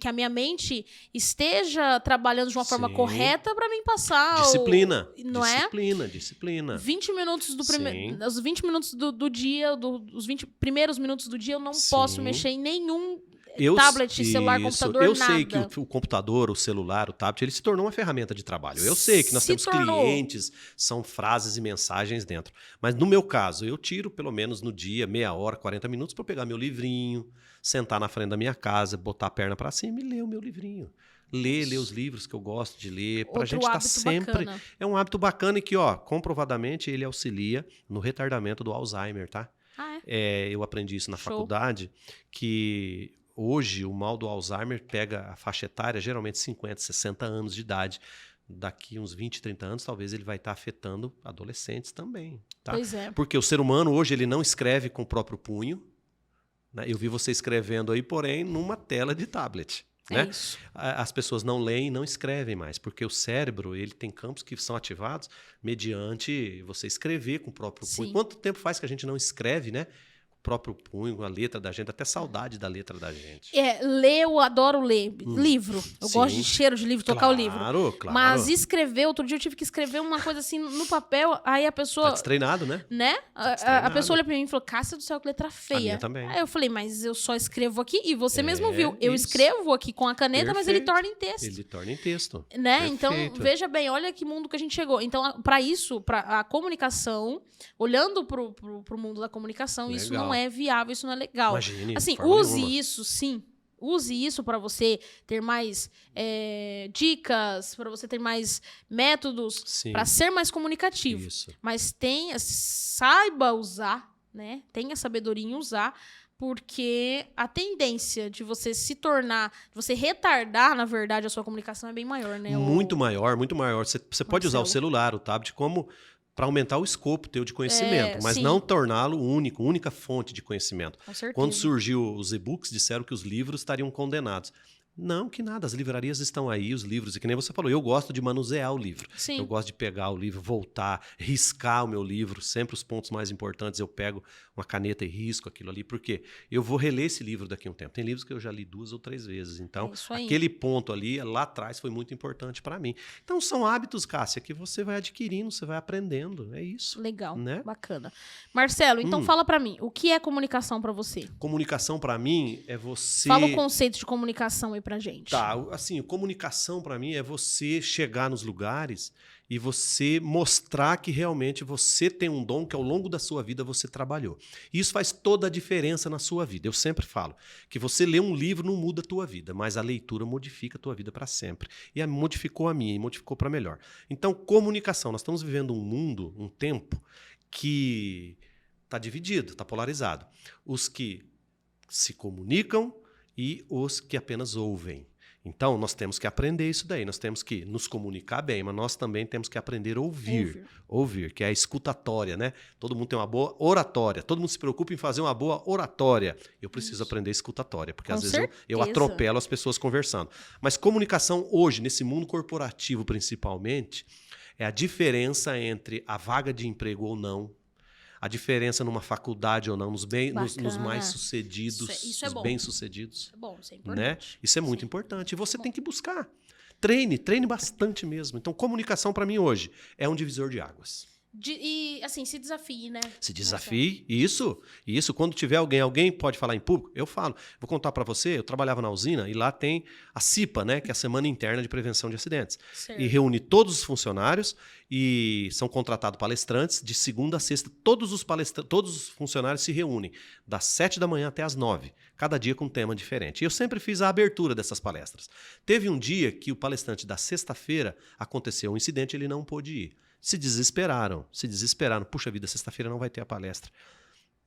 a minha mente esteja trabalhando de uma forma correta para mim passar. Disciplina. Não Disciplina. 20 minutos os 20 minutos do dia, os 20 primeiros minutos do dia, eu não posso mexer em nenhum tablet, celular, computador, eu nada. sei que o computador, o celular, o tablet, ele se tornou uma ferramenta de trabalho. Eu sei que nós temos clientes, são frases e mensagens dentro. Mas no meu caso, eu tiro pelo menos no dia, meia hora, 40 minutos para pegar meu livrinho, sentar na frente da minha casa, botar a perna para cima e ler o meu livrinho. Ler os livros que eu gosto de ler, para a gente estar sempre... Bacana. É um hábito bacana e que, comprovadamente, ele auxilia no retardamento do Alzheimer, tá? Eu aprendi isso na faculdade, que... Hoje, o mal do Alzheimer pega a faixa etária, geralmente 50, 60 anos de idade. Daqui uns 20, 30 anos, talvez ele vai estar afetando adolescentes também. Tá? Pois é. Porque o ser humano, hoje, ele não escreve com o próprio punho. Né? Eu vi você escrevendo aí, porém, numa tela de tablet. Né? Isso. As pessoas não leem e não escrevem mais, porque o cérebro ele tem campos que são ativados mediante você escrever com o próprio punho. Quanto tempo faz que a gente não escreve, né? Próprio punho, a letra da gente, até saudade da letra da gente. Ler, eu adoro ler. Livro. Eu gosto de cheiro de livro, tocar o livro. Claro. Mas escrever, outro dia eu tive que escrever uma coisa assim no papel, aí a pessoa... Tá destreinado, né? A pessoa olha pra mim e falou, Cássia do céu, que letra feia. A minha também. Aí eu falei, mas eu só escrevo aqui, e você mesmo viu, eu escrevo aqui com a caneta, mas ele torna em texto. Ele torna em texto. Né? Então, veja bem, olha que mundo que a gente chegou. Então, para isso, para a comunicação, olhando pro mundo da comunicação, isso não é viável, isso não é legal. Imagine, assim, use isso para você ter mais dicas, para você ter mais métodos, para ser mais comunicativo. Isso. Mas saiba usar, né? Tenha sabedoria em usar, porque a tendência de você se tornar, de você retardar, na verdade, a sua comunicação é bem maior, né? Muito maior. Você pode usar o celular, o tablet, como para aumentar o escopo teu de conhecimento, mas não torná-lo única fonte de conhecimento. Com certeza. Quando surgiu os e-books, disseram que os livros estariam condenados. Não, que nada, as livrarias estão aí, os livros, e que nem você falou, eu gosto de manusear o livro. Sim. Eu gosto de pegar o livro, voltar, riscar o meu livro, sempre os pontos mais importantes eu pego uma caneta e risco aquilo ali, porque eu vou reler esse livro daqui a um tempo. Tem livros que eu já li 2 ou 3 vezes, então aquele ponto ali, lá atrás, foi muito importante para mim. Então são hábitos, Cássia, que você vai adquirindo, você vai aprendendo, é isso. Legal, né? Bacana. Marcelo, então fala para mim, o que é comunicação para você? Comunicação para mim é você... Fala o conceito de comunicação aí pra gente. Tá, assim, comunicação para mim é você chegar nos lugares e você mostrar que realmente você tem um dom que ao longo da sua vida você trabalhou. E isso faz toda a diferença na sua vida. Eu sempre falo que você lê um livro não muda a tua vida, mas a leitura modifica a tua vida para sempre. E modificou a minha e modificou para melhor. Então, comunicação. Nós estamos vivendo um mundo, um tempo que está dividido, está polarizado. Os que se comunicam e os que apenas ouvem. Então, nós temos que aprender isso daí, nós temos que nos comunicar bem, mas nós também temos que aprender a ouvir, que é a escutatória, né? Todo mundo tem uma boa oratória, todo mundo se preocupa em fazer uma boa oratória. Eu preciso aprender escutatória, porque às vezes eu atropelo as pessoas conversando. Mas comunicação hoje, nesse mundo corporativo principalmente, é a diferença entre a vaga de emprego ou não, a diferença numa faculdade ou não, nos mais sucedidos, isso é os bem-sucedidos. Isso é bom, isso é importante. Né? Isso é muito importante. E você tem que buscar. Treine bastante mesmo. Então, comunicação para mim hoje é um divisor de águas. E, assim, se desafie, né? Se desafie. Isso. Quando tiver alguém pode falar em público, eu falo. Vou contar para você, eu trabalhava na usina e lá tem a CIPA, né? Que é a Semana Interna de Prevenção de Acidentes. Certo. E reúne todos os funcionários e são contratados palestrantes de segunda a sexta. Todos os funcionários se reúnem das 7 da manhã até as 9, cada dia com um tema diferente. E eu sempre fiz a abertura dessas palestras. Teve um dia que o palestrante da sexta-feira aconteceu um incidente e ele não pôde ir. Se desesperaram. Puxa vida, sexta-feira não vai ter a palestra.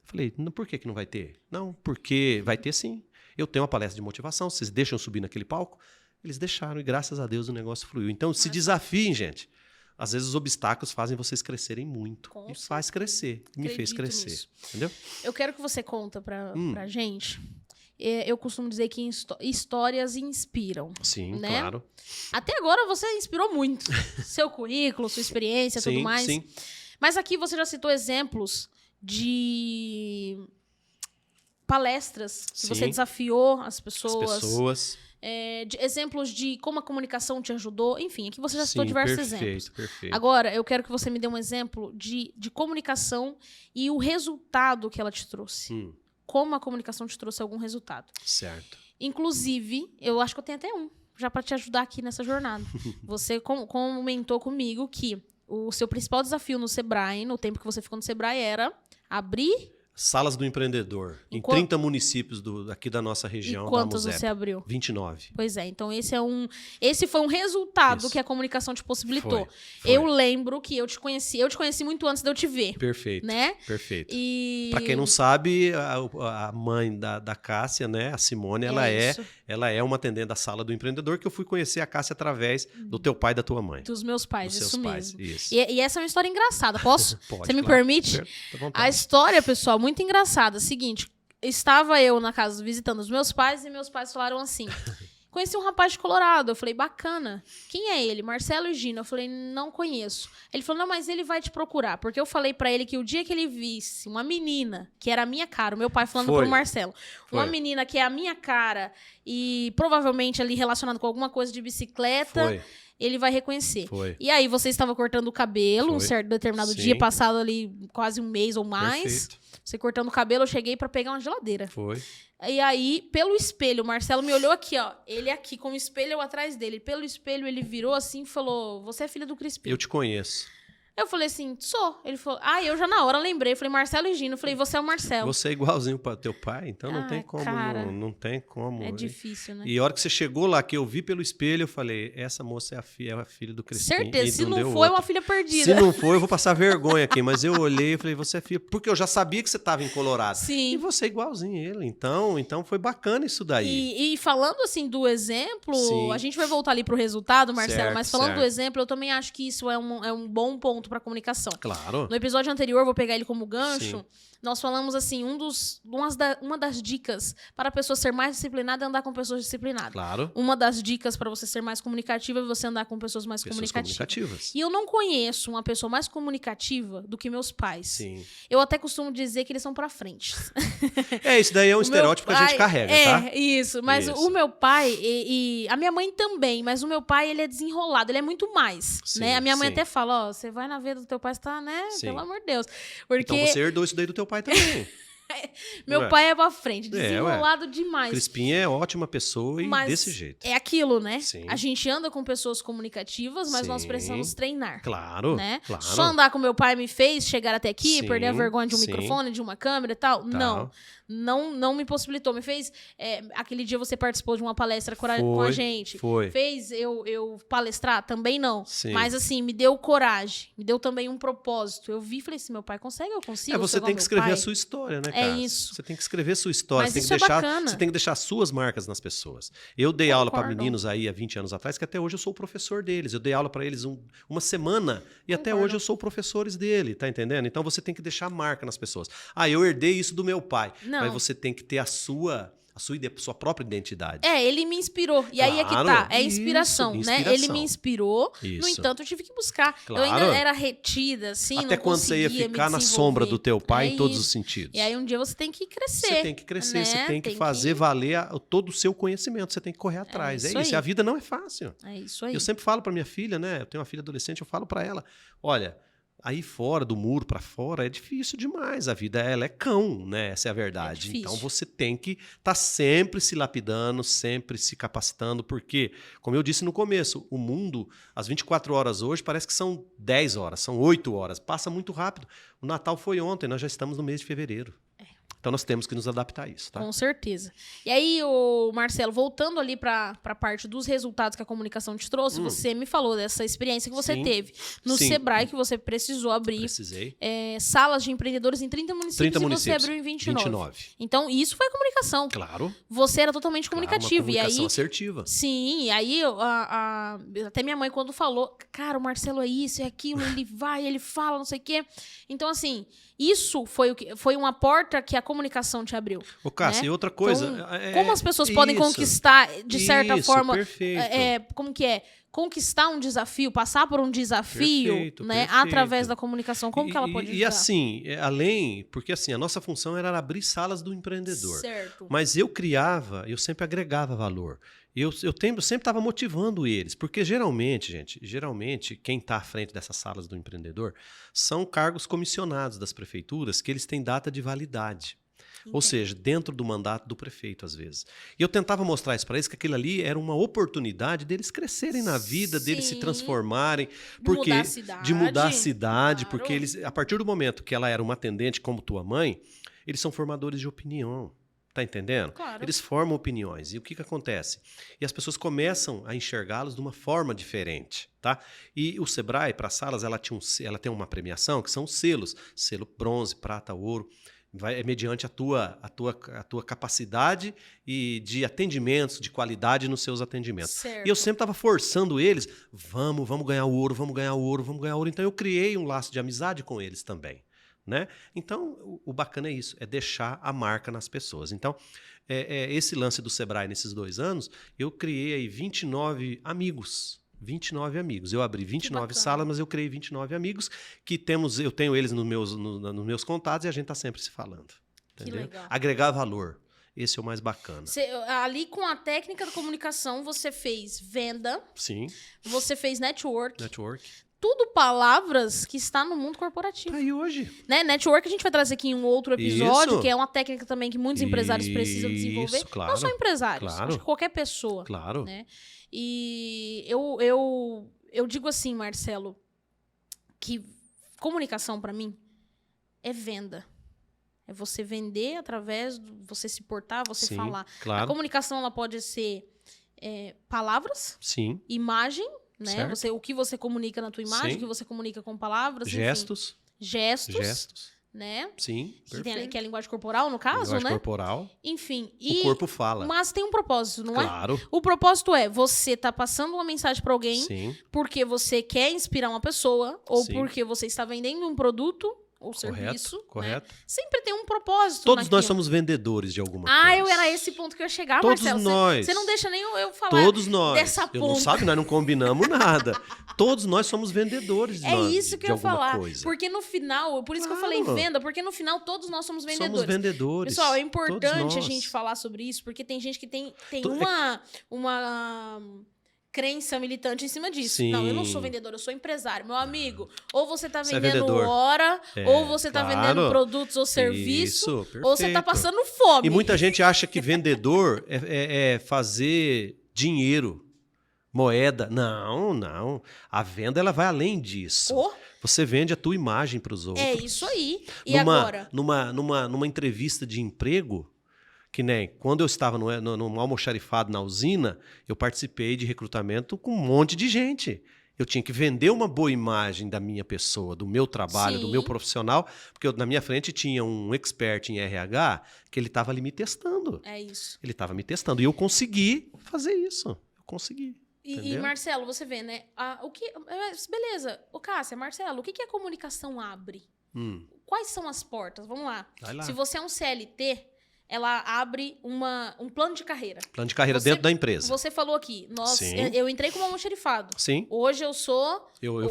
Falei, por que não vai ter? Não, porque vai ter sim. Eu tenho uma palestra de motivação, vocês deixam eu subir naquele palco? Eles deixaram e graças a Deus o negócio fluiu. Então se desafiem, gente. Às vezes os obstáculos fazem vocês crescerem muito. E faz crescer. Me fez crescer. Nisso. Entendeu? Eu quero que você conta pra gente. Eu costumo dizer que histórias inspiram. Sim, né? Claro. Até agora você inspirou muito. Seu currículo, sua experiência, tudo mais. Sim. Mas aqui você já citou exemplos de palestras que você desafiou as pessoas. Exemplos de como a comunicação te ajudou. Enfim, aqui você já citou diversos exemplos. Perfeito. Agora, eu quero que você me dê um exemplo de comunicação e o resultado que ela te trouxe. Como a comunicação te trouxe algum resultado. Certo. Inclusive, eu acho que eu tenho até um, já para te ajudar aqui nessa jornada. Você comentou comigo que o seu principal desafio no Sebrae, no tempo que você ficou no Sebrae, era abrir... Salas do Empreendedor, em 30 municípios aqui da nossa região. E quantos você abriu? 29. Pois é, então esse foi um resultado que a comunicação te possibilitou. Foi. Eu lembro que eu te conheci muito antes de eu te ver. Perfeito, né? Perfeito. Para quem não sabe, a mãe da Cássia, né, a Simone, ela é uma atendente da Sala do Empreendedor, que eu fui conhecer a Cássia através do teu pai e da tua mãe. Dos meus pais, isso mesmo. Isso. E essa é uma história engraçada, posso? Pode, você me permite? A história, pessoal, muito engraçada. Seguinte, estava eu na casa visitando os meus pais e meus pais falaram assim: conheci um rapaz de Colorado. Eu falei, bacana. Quem é ele? Marcelo e Gina. Eu falei, não conheço. Ele falou, não, mas ele vai te procurar. Porque eu falei pra ele que o dia que ele visse uma menina, que era a minha cara, o meu pai falando pro Marcelo, uma menina que é a minha cara e provavelmente ali relacionado com alguma coisa de bicicleta, ele vai reconhecer. E aí você estava cortando o cabelo, um certo determinado dia, passado ali quase um mês ou mais. Perfeito. Você cortando o cabelo, eu cheguei pra pegar uma geladeira. E aí, pelo espelho, o Marcelo me olhou aqui, ó. Ele aqui, com o espelho, eu atrás dele. Pelo espelho, ele virou assim e falou, você é filha do Crispim. Eu te conheço. Eu falei assim, sou. Ele falou, eu já na hora lembrei. Eu falei, Marcelo e Gino. Eu falei, você é o Marcelo. Você é igualzinho para teu pai, então não tem como. Cara, não tem como. É difícil, né? E a hora que você chegou lá, que eu vi pelo espelho, eu falei, essa moça é a filha do Crispim. Certeza, se não for, é uma filha perdida. Se não for, eu vou passar vergonha aqui. Mas eu olhei e falei, você é filha. Porque eu já sabia que você estava em Colorado. Sim. E você é igualzinho a ele. Então foi bacana isso daí. E falando assim do exemplo, a gente vai voltar ali pro resultado, Marcelo, mas falando do exemplo, eu também acho que isso é um bom ponto para comunicação. Claro. No episódio anterior, vou pegar ele como gancho, nós falamos assim, uma das dicas para a pessoa ser mais disciplinada é andar com pessoas disciplinadas. Claro. Uma das dicas para você ser mais comunicativa é você andar com pessoas mais comunicativas. E eu não conheço uma pessoa mais comunicativa do que meus pais. Sim. Eu até costumo dizer que eles são para frente. Isso daí é um estereótipo que a gente carrega, tá? Isso. Mas o meu pai e a minha mãe também, mas o meu pai, ele é desenrolado, ele é muito mais, né? A minha mãe até fala, você vai na vida do teu pai, você tá, né? Pelo amor de Deus. Porque... Então você herdou isso daí do teu pai também. Meu pai é pra frente, desenrolado demais. Crispim é ótima pessoa e desse jeito. É aquilo, né? Sim. A gente anda com pessoas comunicativas, mas nós precisamos treinar. Claro, né? claro. Só andar com meu pai me fez chegar até aqui, perder a vergonha de um microfone, de uma câmera e tal? Não me possibilitou. Me fez... aquele dia você participou de uma palestra com a gente. Fez eu palestrar? Também não. Sim. Mas assim, me deu coragem. Me deu também um propósito. Eu vi e falei assim, meu pai consegue? Eu consigo? Você tem que escrever a sua história, né, cara? É isso. Você tem que escrever a sua história. Mas isso é bacana. Você tem que deixar suas marcas nas pessoas. Eu dei aula para meninos aí há 20 anos atrás, que até hoje eu sou o professor deles. Eu dei aula para eles uma semana e até hoje eu sou professores dele, tá entendendo? Então você tem que deixar marca nas pessoas. Eu herdei isso do meu pai. Não. Mas você tem que ter a sua própria identidade. Ele me inspirou. E aí é que tá. É inspiração, né? Ele me inspirou. No entanto, eu tive que buscar. Claro. Eu ainda era retida, assim, até não quando você ia ficar na sombra do teu pai em todos os sentidos. E aí um dia você tem que crescer. Você tem que crescer, né? Você tem que fazer valer todo o seu conhecimento. Você tem que correr atrás. É isso. A vida não é fácil. É isso aí. Eu sempre falo para minha filha, né? Eu tenho uma filha adolescente, eu falo para ela, olha... Aí fora, do muro para fora, é difícil demais. A vida, ela é cão, né? Essa é a verdade. Então, você tem que estar sempre se lapidando, sempre se capacitando, porque, como eu disse no começo, o mundo, as 24 horas hoje, parece que são 10 horas, são 8 horas. Passa muito rápido. O Natal foi ontem, nós já estamos no mês de fevereiro. Então, nós temos que nos adaptar a isso, tá? Com certeza. E aí, o Marcelo, voltando ali para a parte dos resultados que a comunicação te trouxe, você me falou dessa experiência que você teve no Sebrae, que você precisou abrir salas de empreendedores em 30 municípios, e você abriu em 29. Então, isso foi a comunicação. Claro. Você era totalmente comunicativo. Uma comunicação e aí, assertiva. Sim, e aí até minha mãe quando falou, cara, o Marcelo é isso, é aquilo, ele vai, ele fala, não sei o quê. Então, assim, isso foi uma porta que a comunicação te abriu. Ô, Cássia, né? e outra coisa... Então, como as pessoas podem conquistar, de certa forma... como que é? Conquistar um desafio, passar por um desafio, né? Perfeito. Através da comunicação, como que ela pode ajudar? E assim, além... Porque assim, a nossa função era abrir salas do empreendedor. Certo. Mas eu sempre agregava valor. Eu sempre estava motivando eles, porque geralmente, quem está à frente dessas salas do empreendedor são cargos comissionados das prefeituras que eles têm data de validade. Entendi. Ou seja, dentro do mandato do prefeito, às vezes. E eu tentava mostrar isso para eles, que aquilo ali era uma oportunidade deles crescerem na vida, deles se transformarem. De mudar a cidade, claro. Porque eles, a partir do momento que ela era uma atendente como tua mãe, eles são formadores de opinião. Tá entendendo? Claro. Eles formam opiniões. E o que acontece? E as pessoas começam a enxergá-los de uma forma diferente, tá? E o Sebrae, para salas, ela tem uma premiação, que são selos. Selo bronze, prata, ouro. É mediante a tua capacidade e de atendimentos, de qualidade nos seus atendimentos. Certo. E eu sempre estava forçando eles, vamos ganhar o ouro, vamos ganhar o ouro, vamos ganhar o ouro. Então eu criei um laço de amizade com eles também. Né? Então, o bacana é isso, é deixar a marca nas pessoas. Então, esse lance do Sebrae nesses 2 anos, eu criei aí 29 amigos. 29 amigos. Eu abri 29 salas, mas eu criei 29 amigos que eu tenho eles nos meus contatos e a gente está sempre se falando. Entendeu? Que legal. Agregar valor. Esse é o mais bacana. Ali com a técnica da comunicação, você fez venda. Sim. Você fez network. Tudo palavras que está no mundo corporativo. Tá aí hoje. Né? Network a gente vai trazer aqui em um outro episódio, Isso. Que é uma técnica também que muitos empresários precisam desenvolver. Claro. Não só empresários, Claro. acho que qualquer pessoa. Claro. Né? E eu digo assim, Marcelo, que comunicação para mim é venda. É você vender através de você se portar, você falar. Claro. A comunicação ela pode ser palavras, Sim. imagem, né? O que você comunica na tua imagem, o que você comunica com palavras, gestos. Enfim, gestos. Né? Sim, que é a linguagem corporal, no caso, linguagem né? corporal. Enfim. O corpo fala. Mas tem um propósito, não é? Claro. O propósito é você tá passando uma mensagem para alguém porque você quer inspirar uma pessoa ou porque você está vendendo um produto ou serviço. Correto. Né? Sempre tem um propósito. Todos nós somos vendedores de alguma coisa. Era esse ponto que eu ia chegar, Todos Marcelo. Nós. Você não deixa nem eu falar Todos nós. Dessa ponta. Não sabe, nós não combinamos nada. Todos nós somos vendedores de isso que eu ia falar. Coisa. Porque no final, por isso que eu falei venda, porque no final todos nós somos vendedores. Somos vendedores. Pessoal, é importante a gente falar sobre isso, porque tem gente que tem uma crença militante em cima disso. Sim. Não, eu não sou vendedor, eu sou empresário. Meu amigo, ou você tá vendendo hora, ou você tá vendendo produtos ou serviço, ou você tá passando fome. E muita gente acha que vendedor é fazer dinheiro, moeda. Não. A venda ela vai além disso. Você vende a tua imagem para os outros. É isso aí. E agora? Numa entrevista de emprego, que nem quando eu estava no almoxarifado na usina, eu participei de recrutamento com um monte de gente. Eu tinha que vender uma boa imagem da minha pessoa, do meu trabalho, do meu profissional, porque na minha frente tinha um expert em RH que ele estava ali me testando. É isso. Ele estava me testando e eu consegui fazer isso. Eu consegui. E Marcelo, você vê, né? Beleza. Cássia, Marcelo, o que a comunicação abre? Quais são as portas? Vamos lá. Vai lá. Se você é um CLT, ela abre um plano de carreira. Plano de carreira dentro da empresa. Você falou aqui, eu entrei como almoxarifado. Sim. Hoje eu sou...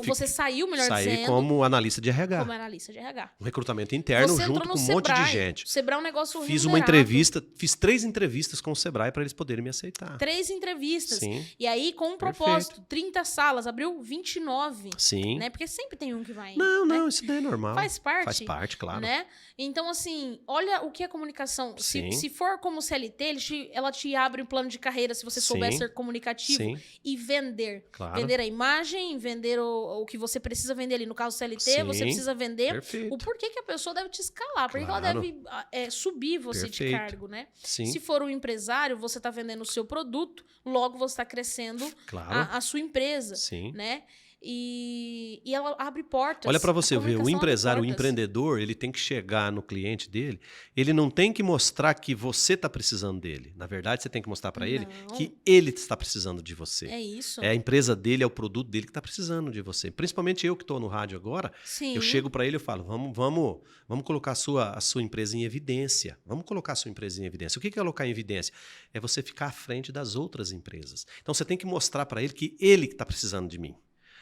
você saiu, melhor dizendo. Saí como analista de RH. Como analista de RH. Um recrutamento interno junto com um monte de gente. O Sebrae é um negócio Fiz 3 entrevistas com o Sebrae para eles poderem me aceitar. 3 entrevistas. Sim. E aí, com um propósito, 30 salas, abriu 29. Sim. Né? Porque sempre tem um que vai... Não, isso daí é normal. Faz parte. Faz parte, claro. Né? Então, assim, olha o que a comunicação... Se for como CLT, ela te abre um plano de carreira se você souber ser comunicativo e vender. Claro. Vender a imagem, vender o que você precisa vender ali. No caso CLT, você precisa vender o porquê que a pessoa deve te escalar, porque ela deve subir você de cargo, né? Sim. Se for um empresário, você está vendendo o seu produto, logo você está crescendo a sua empresa, né? E ela abre portas. Olha para você ver, o empresário, o empreendedor, ele tem que chegar no cliente dele, ele não tem que mostrar que você está precisando dele. Na verdade, você tem que mostrar para ele que ele está precisando de você. É isso. É a empresa dele, é o produto dele que está precisando de você. Principalmente eu que estou no rádio agora, eu chego para ele e falo, vamos colocar a sua empresa em evidência. Vamos colocar a sua empresa em evidência. O que é colocar em evidência? É você ficar à frente das outras empresas. Então, você tem que mostrar para ele que ele está precisando de mim.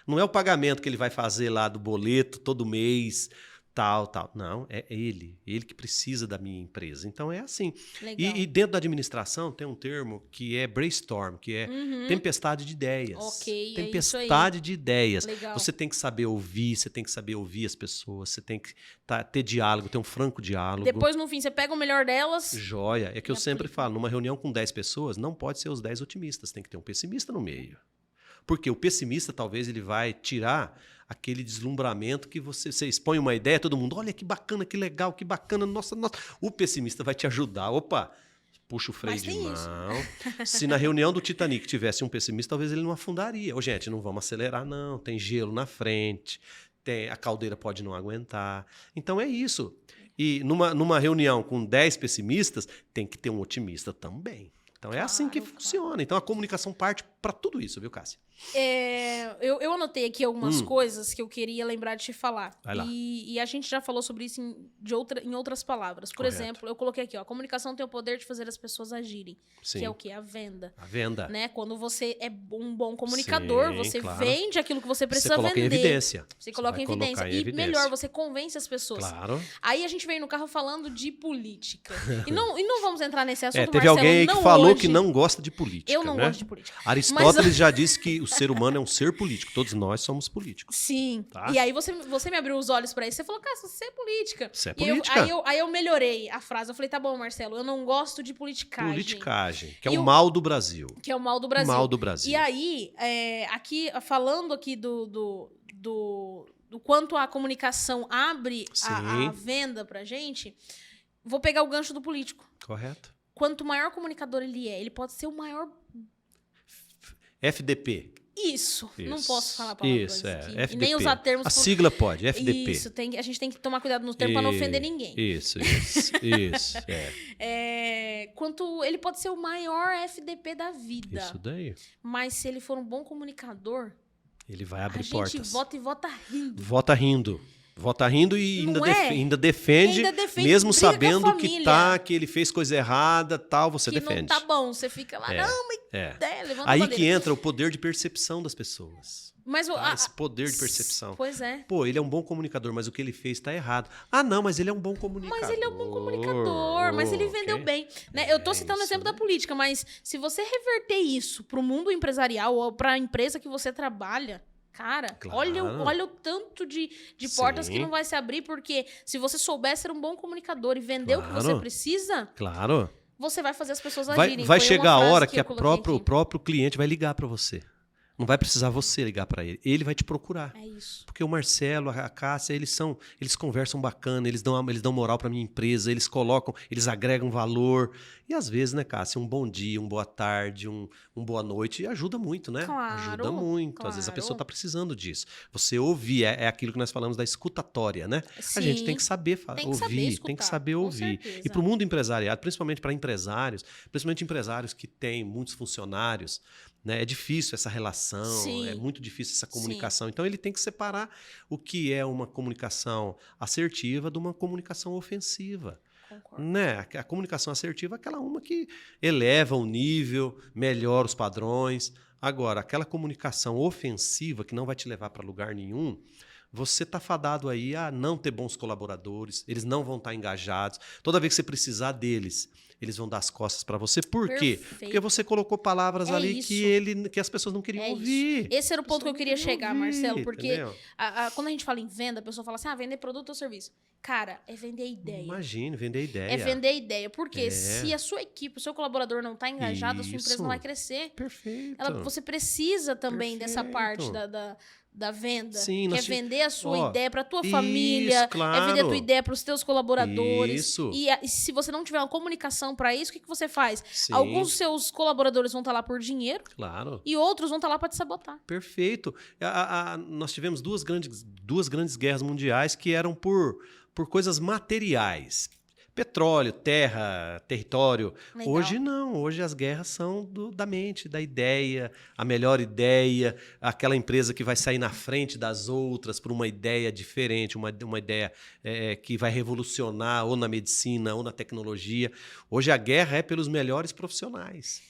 Não é o pagamento que ele vai fazer lá do boleto todo mês, tal. Não, é ele que precisa da minha empresa. Então é assim. E dentro da administração tem um termo que é brainstorm, que é tempestade de ideias. Tempestade de ideias. Legal. Você tem que saber ouvir, você tem que saber ouvir as pessoas, você tem que ter diálogo, ter um franco diálogo. Depois, no fim, você pega o melhor delas. Joia. É que eu sempre falo, numa reunião com 10 pessoas, não pode ser os 10 otimistas, tem que ter um pessimista no meio. Porque o pessimista, talvez, ele vai tirar aquele deslumbramento que você expõe uma ideia, todo mundo, olha que bacana, que legal, que bacana, nossa. O pessimista vai te ajudar. Opa, puxa o freio de mão. Se na reunião do Titanic tivesse um pessimista, talvez ele não afundaria. Ô, gente, não vamos acelerar, não. Tem gelo na frente, a caldeira pode não aguentar. Então é isso. E numa reunião com 10 pessimistas, tem que ter um otimista também. Então é assim que funciona. Então a comunicação parte para tudo isso, viu, Cássia? Eu anotei aqui algumas coisas que eu queria lembrar de te falar. Vai lá. E a gente já falou sobre isso em outras palavras. Por exemplo, eu coloquei aqui, ó, a comunicação tem o poder de fazer as pessoas agirem. Que é o quê? A venda. A venda. Né? Quando você é um bom comunicador, você vende aquilo que você precisa vender. Você coloca em evidência. Você coloca em evidência. E melhor, você convence as pessoas. Claro. Aí a gente veio no carro falando de política. e não vamos entrar nesse assunto, teve Marcelo, alguém que falou que não gosta de política. Eu não gosto de política. Aristóteles já disse que o ser humano é um ser político. Todos nós somos políticos. Sim. Tá? E aí você me abriu os olhos pra isso. Você falou, cara, você é política. Você é política. Aí eu melhorei a frase. Eu falei, tá bom, Marcelo, eu não gosto de politicagem. Politicagem, que é o mal do Brasil. Que é o mal do Brasil. Mal do Brasil. E aí, falando aqui do quanto a comunicação abre a venda pra gente, vou pegar o gancho do político. Correto. Quanto maior comunicador ele pode ser o maior... FDP. Isso. Não posso falar palavras aqui. FDP. E nem usar termos... A sigla pode, FDP. Isso, a gente tem que tomar cuidado nos termos para não ofender ninguém. Isso. Quanto ele pode ser o maior FDP da vida. Isso daí. Mas se ele for um bom comunicador... Ele vai abrir portas. A gente vota e vota rindo. Vota rindo. Vota rindo e ainda defende, mesmo sabendo que ele fez coisa errada, tal, você defende. Que não tá bom, você fica lá, não, mas... levanta Aí que entra o poder de percepção das pessoas. Mas esse poder de percepção. Pois é. Pô, ele é um bom comunicador, mas o que ele fez tá errado. Ah, não, mas ele é um bom comunicador. Mas ele é um bom comunicador, mas ele vendeu bem. Né? Eu tô citando o exemplo da política, mas se você reverter isso pro mundo empresarial ou pra empresa que você trabalha... Cara, olha o tanto de portas que não vai se abrir, porque se você souber ser um bom comunicador e vender o que você precisa, você vai fazer as pessoas agirem. Vai chegar a hora que o próprio cliente vai ligar para você. Não vai precisar você ligar para ele. Ele vai te procurar. É isso. Porque o Marcelo, a Cássia, eles conversam bacana, eles dão moral para minha empresa, eles agregam valor. E às vezes, né, Cássia, um bom dia, uma boa tarde, um boa noite ajuda muito, né? Claro, ajuda muito. Claro. Às vezes a pessoa está precisando disso. Você ouvir, é aquilo que nós falamos da escutatória, né? Sim. A gente tem que saber ouvir, tem que saber ouvir. E para o mundo empresariado, principalmente para empresários, principalmente empresários que têm muitos funcionários, né? É difícil essa relação, é muito difícil essa comunicação. Sim. Então, ele tem que separar o que é uma comunicação assertiva de uma comunicação ofensiva. Concordo. Né? A comunicação assertiva é aquela uma que eleva o nível, melhora os padrões. Agora, aquela comunicação ofensiva que não vai te levar para lugar nenhum, você está fadado aí a não ter bons colaboradores, eles não vão estar engajados. Toda vez que você precisar deles, eles vão dar as costas para você. Por quê? Porque você colocou palavras ali que as pessoas não queriam ouvir. Esse era o ponto que eu queria chegar, Marcelo, porque quando a gente fala em venda, a pessoa fala assim, vender produto ou serviço. Cara, é vender ideia. Imagine, vender ideia. É vender ideia. Porque se a sua equipe, o seu colaborador não está engajado, a sua empresa não vai crescer. Perfeito. Você precisa também dessa parte da venda. Sim, que é vender a sua ideia para a tua família, claro. É vender a tua ideia para os teus colaboradores. E se você não tiver uma comunicação para isso, o que você faz? Sim. Alguns dos seus colaboradores vão estar lá por dinheiro, claro. E outros vão estar lá para te sabotar. Perfeito. Nós tivemos duas grandes guerras mundiais que eram por coisas materiais. Petróleo, terra, território. Legal. Hoje não, hoje as guerras são da mente, da ideia, a melhor ideia, aquela empresa que vai sair na frente das outras por uma ideia diferente, uma ideia que vai revolucionar ou na medicina ou na tecnologia. Hoje a guerra é pelos melhores profissionais.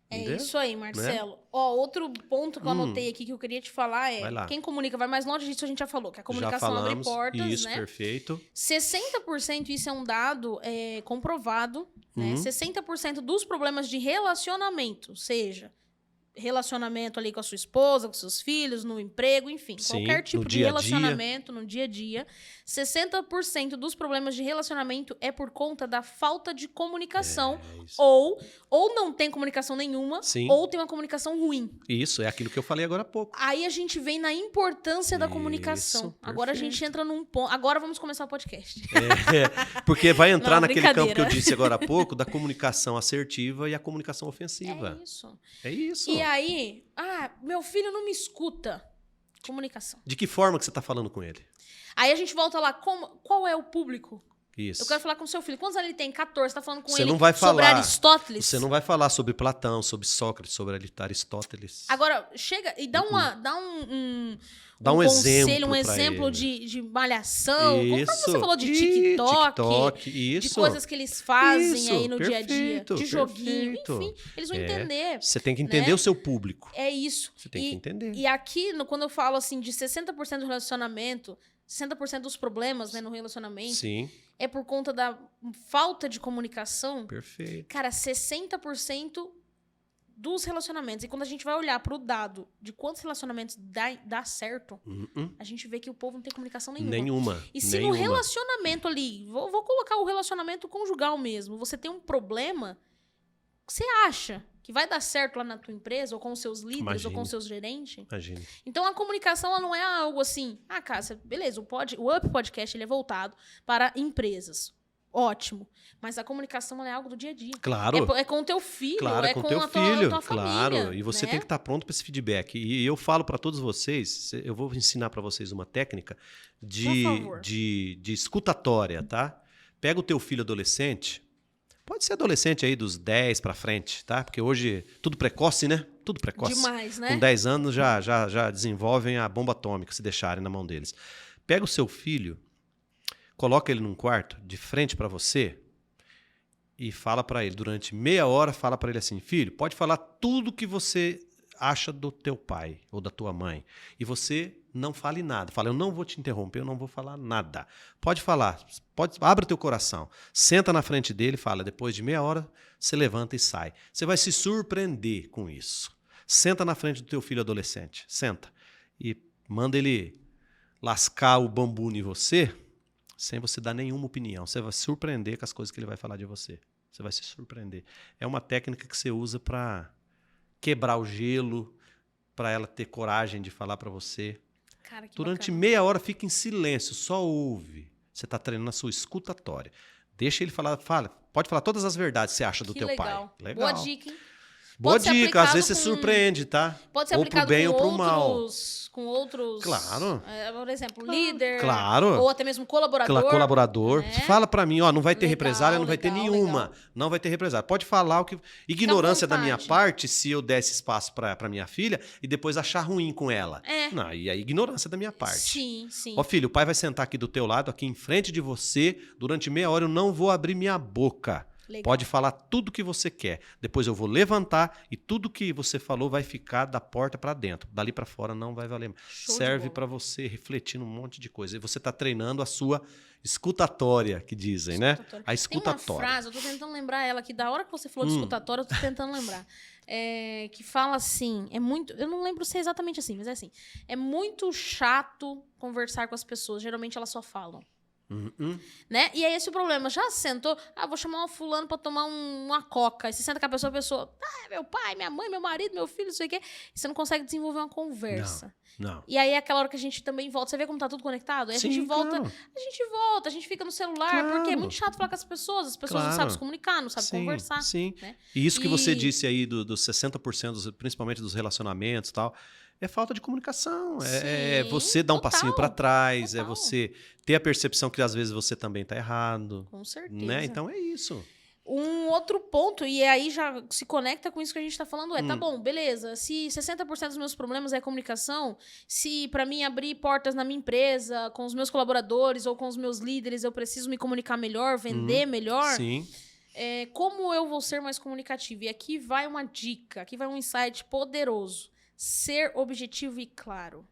Entendeu? Isso aí, Marcelo. Né? Outro ponto que eu anotei aqui que eu queria te falar quem comunica vai mais longe, disso a gente já falou, que a comunicação abre portas, isso, né? Perfeito. 60%, isso é um dado comprovado, né? 60% dos problemas de relacionamento, seja relacionamento ali com a sua esposa, com seus filhos, no emprego, enfim, qualquer tipo de relacionamento no dia a dia, 60% dos problemas de relacionamento é por conta da falta de comunicação, ou não tem comunicação nenhuma, ou tem uma comunicação ruim. Isso, é aquilo que eu falei agora há pouco. Aí a gente vem na importância da comunicação. Agora a gente entra num ponto, agora vamos começar o podcast. Porque vai entrar naquele campo que eu disse agora há pouco, da comunicação assertiva e a comunicação ofensiva. É isso. E aí, meu filho não me escuta. Comunicação. De que forma que você está falando com ele? Aí a gente volta lá, qual é o público? Isso. Eu quero falar com o seu filho. Quantos anos ele tem? 14. Você tá falando com você ele não vai sobre falar, Aristóteles? Você não vai falar sobre Platão, sobre Sócrates, sobre Aristóteles. Agora, chega e dá um conselho, um exemplo de malhação. Isso. Como você falou de TikTok, isso. de coisas que eles fazem aí no dia a dia, de joguinho, enfim, eles vão entender. Você tem que entender o seu público. É isso. Você tem que entender. E aqui, quando eu falo assim de 60% do relacionamento, 60% dos problemas, né, no relacionamento, sim, é por conta da falta de comunicação. Perfeito. Cara, 60% dos relacionamentos. E quando a gente vai olhar para o dado de quantos relacionamentos dá certo, a gente vê que o povo não tem comunicação nenhuma. E se no relacionamento ali, vou colocar o relacionamento conjugal mesmo, você tem um problema, você acha que vai dar certo lá na tua empresa, ou com os seus líderes, ou com os seus gerentes? Imagina. Então, a comunicação ela não é algo assim... Cássia, beleza, o Up Podcast ele é voltado para empresas. Ótimo. Mas a comunicação ela é algo do dia a dia. Claro. É com o teu filho, claro, é com teu a filho, tua família. Claro, e você tem que estar pronto para esse feedback. E eu falo para todos vocês, eu vou ensinar para vocês uma técnica de escutatória, tá? Pega o teu filho adolescente... Pode ser adolescente aí dos 10 para frente, tá? Porque hoje tudo precoce, né? Tudo precoce. Demais, né? Com 10 anos já desenvolvem a bomba atômica, se deixarem na mão deles. Pega o seu filho, coloca ele num quarto de frente para você e fala para ele, durante meia hora, fala para ele assim, filho, pode falar tudo que você acha do teu pai ou da tua mãe. E você não fale nada. Fala, eu não vou te interromper, eu não vou falar nada. Pode falar, abre o teu coração. Senta na frente dele e fala, depois de meia hora, você levanta e sai. Você vai se surpreender com isso. Senta na frente do teu filho adolescente. Senta. E manda ele lascar o bambu em você, sem você dar nenhuma opinião. Você vai se surpreender com as coisas que ele vai falar de você. Você vai se surpreender. É uma técnica que você usa para quebrar o gelo, para ela ter coragem de falar para você. Cara, que durante bacana. Meia hora, fica em silêncio, só ouve. Você está treinando a sua escutatória. Deixa ele falar, pode falar todas as verdades que você acha do teu pai. Legal. Boa dica, hein? Boa dica, às vezes você surpreende, tá? Pode ser aplicado com outros... Claro. Por exemplo, líder. Claro. Ou até mesmo colaborador. Né? Você fala pra mim, não vai ter represália, não vai ter nenhuma. Não vai ter represália. Pode falar o que... Ignorância da minha parte, se eu desse espaço pra minha filha e depois achar ruim com ela. Não, e a ignorância da minha parte. Sim. Ó, filho, o pai vai sentar aqui do teu lado, aqui em frente de você, durante meia hora eu não vou abrir minha boca. Legal. Pode falar tudo que você quer. Depois eu vou levantar e tudo que você falou vai ficar da porta para dentro. Dali para fora não vai valer. Serve para você refletir num monte de coisa. E você está treinando a sua escutatória, que dizem, né? A escutatória. Tem uma frase, eu tô tentando lembrar ela, que da hora que você falou de escutatória, eu tô tentando lembrar. Que fala assim, eu não lembro se é exatamente assim, mas é assim. É muito chato conversar com as pessoas. Geralmente elas só falam. Né? E é esse o problema. Já sentou, vou chamar um fulano pra tomar uma coca. Aí você senta com a pessoa, meu pai, minha mãe, meu marido, meu filho, não sei o quê. E você não consegue desenvolver uma conversa. Não. E aí é aquela hora que a gente também volta. Você vê como tá tudo conectado? Aí Sim, a gente volta, claro. a gente fica no celular, porque é muito chato falar com as pessoas não sabem se comunicar, não sabem conversar. Sim. Né? E isso que você disse aí dos 60%, principalmente dos relacionamentos e tal, é falta de comunicação. É você dar um passinho para trás, é você ter a percepção que às vezes você também está errado. Com certeza. Né? Então é isso. Um outro ponto, e aí já se conecta com isso que a gente está falando, tá bom, beleza, se 60% dos meus problemas é comunicação, se para mim abrir portas na minha empresa, com os meus colaboradores ou com os meus líderes, eu preciso me comunicar melhor, vender melhor, sim. Como eu vou ser mais comunicativo? E aqui vai uma dica, aqui vai um insight poderoso. Ser objetivo e claro.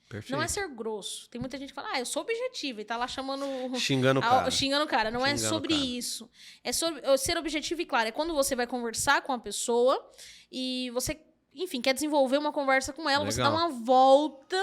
Perfeito. Não é ser grosso. Tem muita gente que fala, eu sou objetivo, e tá lá chamando... Xingando o cara. Xingando o cara. Não é sobre isso. É sobre ser objetivo e claro. É quando você vai conversar com a pessoa e você, enfim, quer desenvolver uma conversa com ela, você dá uma volta...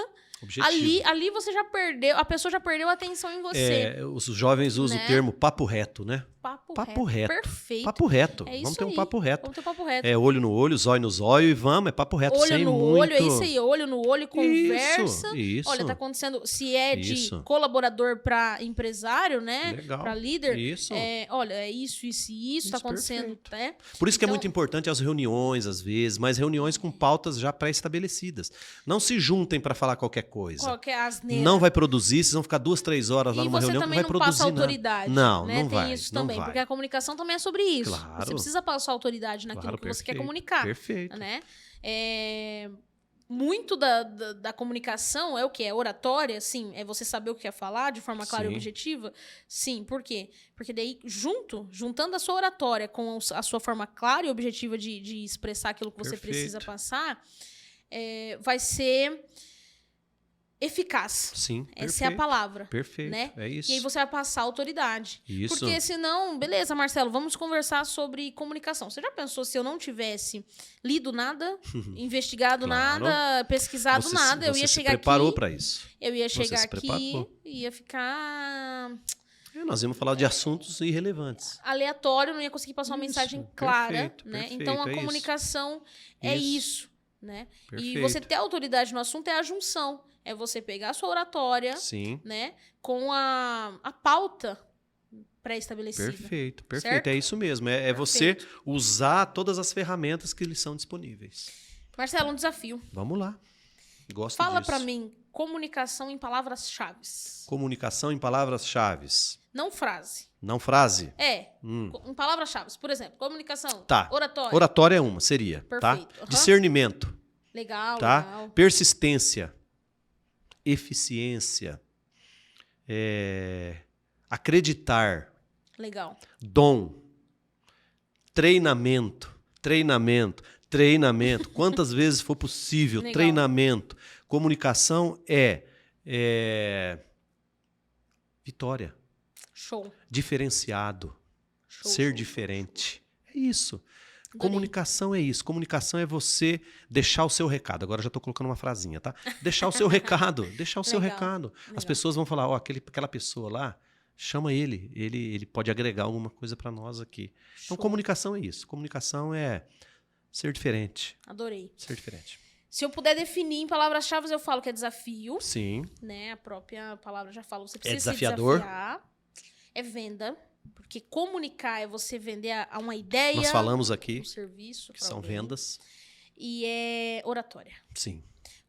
Ali você já perdeu, a pessoa já perdeu a atenção em você. Os jovens usam o termo papo reto, né? Papo reto. Perfeito. Papo reto. É isso vamos ter aí. Um papo reto. Vamos ter um papo reto. É olho no olho, zóio no zóio e vamos, é papo reto. Olho sem no muito... olho, é isso aí. Olho no olho, conversa. Isso. Olha, tá acontecendo... Se é de colaborador para empresário, né? Legal. Para líder. Isso. Olha, é isso tá acontecendo. Né? Por isso que é muito importante as reuniões, às vezes, mas reuniões com pautas já pré-estabelecidas. Não se juntem para falar qualquer coisa. Qualquer asneira. Não vai produzir, vocês vão ficar 2, 3 horas lá numa reunião, não vai produzir nada. E você também não passa autoridade. Não, né? Não vai. Tem isso também, porque a comunicação também é sobre isso. Claro. Você precisa passar autoridade naquilo que você quer comunicar. Perfeito. Né? Muito da comunicação é o quê? É oratória, sim. É você saber o que quer falar de forma clara e objetiva? Sim. Por quê? Porque daí, juntando a sua oratória com a sua forma clara e objetiva de expressar aquilo que você precisa passar, vai ser... eficaz. Sim, Essa é a palavra. Perfeito, né? É isso. E aí você vai passar autoridade. Isso. Porque senão, beleza, Marcelo, vamos conversar sobre comunicação. Você já pensou se eu não tivesse lido nada, investigado nada, pesquisado nada, eu ia chegar aqui... Você se preparou para isso. Eu ia chegar aqui e ia ficar... Nós íamos falar de assuntos irrelevantes. Aleatório, não ia conseguir passar uma mensagem clara. Né? Perfeito, então, a comunicação é isso. Né? E você ter autoridade no assunto é a junção. É você pegar a sua oratória, né, com a pauta pré-estabelecida. Perfeito. Certo? É isso mesmo. É você usar todas as ferramentas que lhe são disponíveis. Marcelo, um desafio. Vamos lá. Gosto Fala disso. para mim, comunicação em palavras-chave. Comunicação em palavras-chave. Não frase. Não frase? Em palavras-chave. Por exemplo, comunicação, oratória. Oratória é uma, seria. Perfeito. Tá? Discernimento. Legal, tá? legal. Persistência. Eficiência. Acreditar. Legal. Dom. Treinamento. Quantas vezes for possível. Legal. Treinamento. Comunicação é vitória. Show. Diferenciado. Ser diferente. É isso. Adorei. Comunicação é isso. Comunicação é você deixar o seu recado. Agora eu já estou colocando uma frasinha, tá? Deixar o seu recado. Deixar o seu recado. As pessoas vão falar, aquela pessoa lá, chama ele. Ele pode agregar alguma coisa para nós aqui. Então, comunicação é isso. Comunicação é ser diferente. Adorei. Ser diferente. Se eu puder definir em palavras-chave, eu falo que é desafio. Sim. Né? A própria palavra já fala. Você precisa desafiador. Se desafiar. É venda. Porque comunicar é você vender a uma ideia. Nós falamos aqui. Um serviço. Que são vendas. E é oratória. Sim.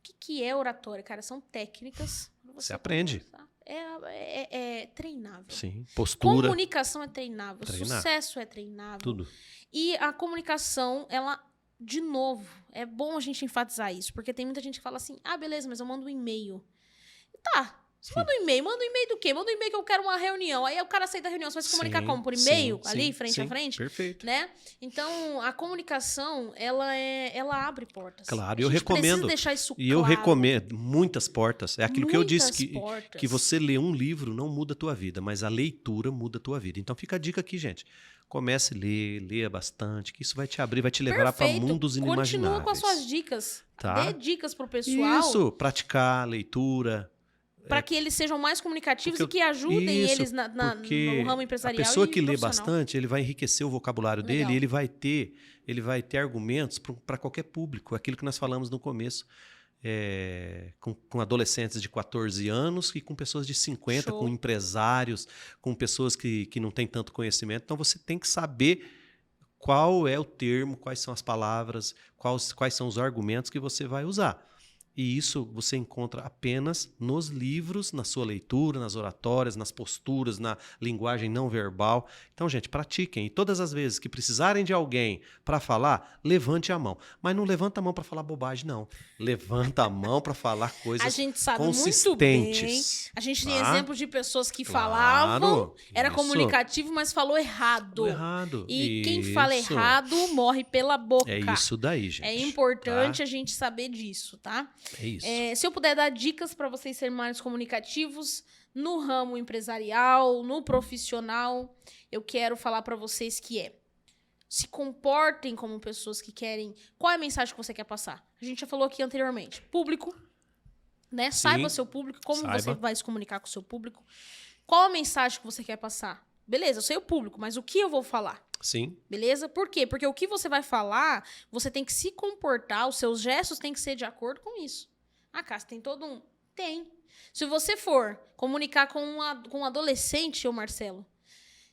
O que é oratória, cara? São técnicas. Você aprende. É treinável. Sim. Postura. Comunicação é treinável. Sucesso é treinável. Tudo. E a comunicação, ela... De novo, é bom a gente enfatizar isso, porque tem muita gente que fala assim, beleza, mas eu mando um e-mail. Tá, Manda um e-mail. Manda um e-mail do quê? Manda um e-mail que eu quero uma reunião. Aí o cara aceita a reunião. Você vai se comunicar como? Por e-mail? Ali, frente a frente? Perfeito. Né? Então, a comunicação, ela abre portas. Claro, eu recomendo. Precisa deixar isso claro. E eu recomendo muitas portas. É aquilo que eu disse, que você lê um livro não muda a tua vida, mas a leitura muda a tua vida. Então, fica a dica aqui, gente. Comece a ler, leia bastante, que isso vai te abrir, vai te levar para mundos inimagináveis. Continua com as suas dicas. Tá? Dê dicas pro pessoal. Isso, praticar, leitura. Para que eles sejam mais comunicativos e que ajudem eles no ramo empresarial. A pessoa que lê bastante, ele vai enriquecer o vocabulário dele, e ele vai ter argumentos para qualquer público. Aquilo que nós falamos no começo. Com adolescentes de 14 anos e com pessoas de 50, com empresários, com pessoas que não têm tanto conhecimento. Então, você tem que saber qual é o termo, quais são as palavras, quais são os argumentos que você vai usar. E isso você encontra apenas nos livros, na sua leitura, nas oratórias, nas posturas, na linguagem não verbal. Então, gente, pratiquem. E todas as vezes que precisarem de alguém para falar, levante a mão. Mas não levanta a mão para falar bobagem, não. Levanta a mão para falar coisas consistentes. A gente sabe muito bem. A gente tem exemplos de pessoas que falavam, era comunicativo, mas falou errado. E quem fala errado morre pela boca. É isso daí, gente. É importante a gente saber disso, tá? É isso. Se eu puder dar dicas para vocês serem mais comunicativos no ramo empresarial, no profissional, eu quero falar para vocês que se comportem como pessoas que querem... Qual é a mensagem que você quer passar? A gente já falou aqui anteriormente. Público, né? Saiba o seu público, como você vai se comunicar com o seu público. Qual a mensagem que você quer passar? Beleza, eu sei o público, mas o que eu vou falar? Sim. Beleza? Por quê? Porque o que você vai falar, você tem que se comportar, os seus gestos têm que ser de acordo com isso. Ah, Cássia, tem todo um... Tem. Se você for comunicar com um adolescente, ô Marcelo,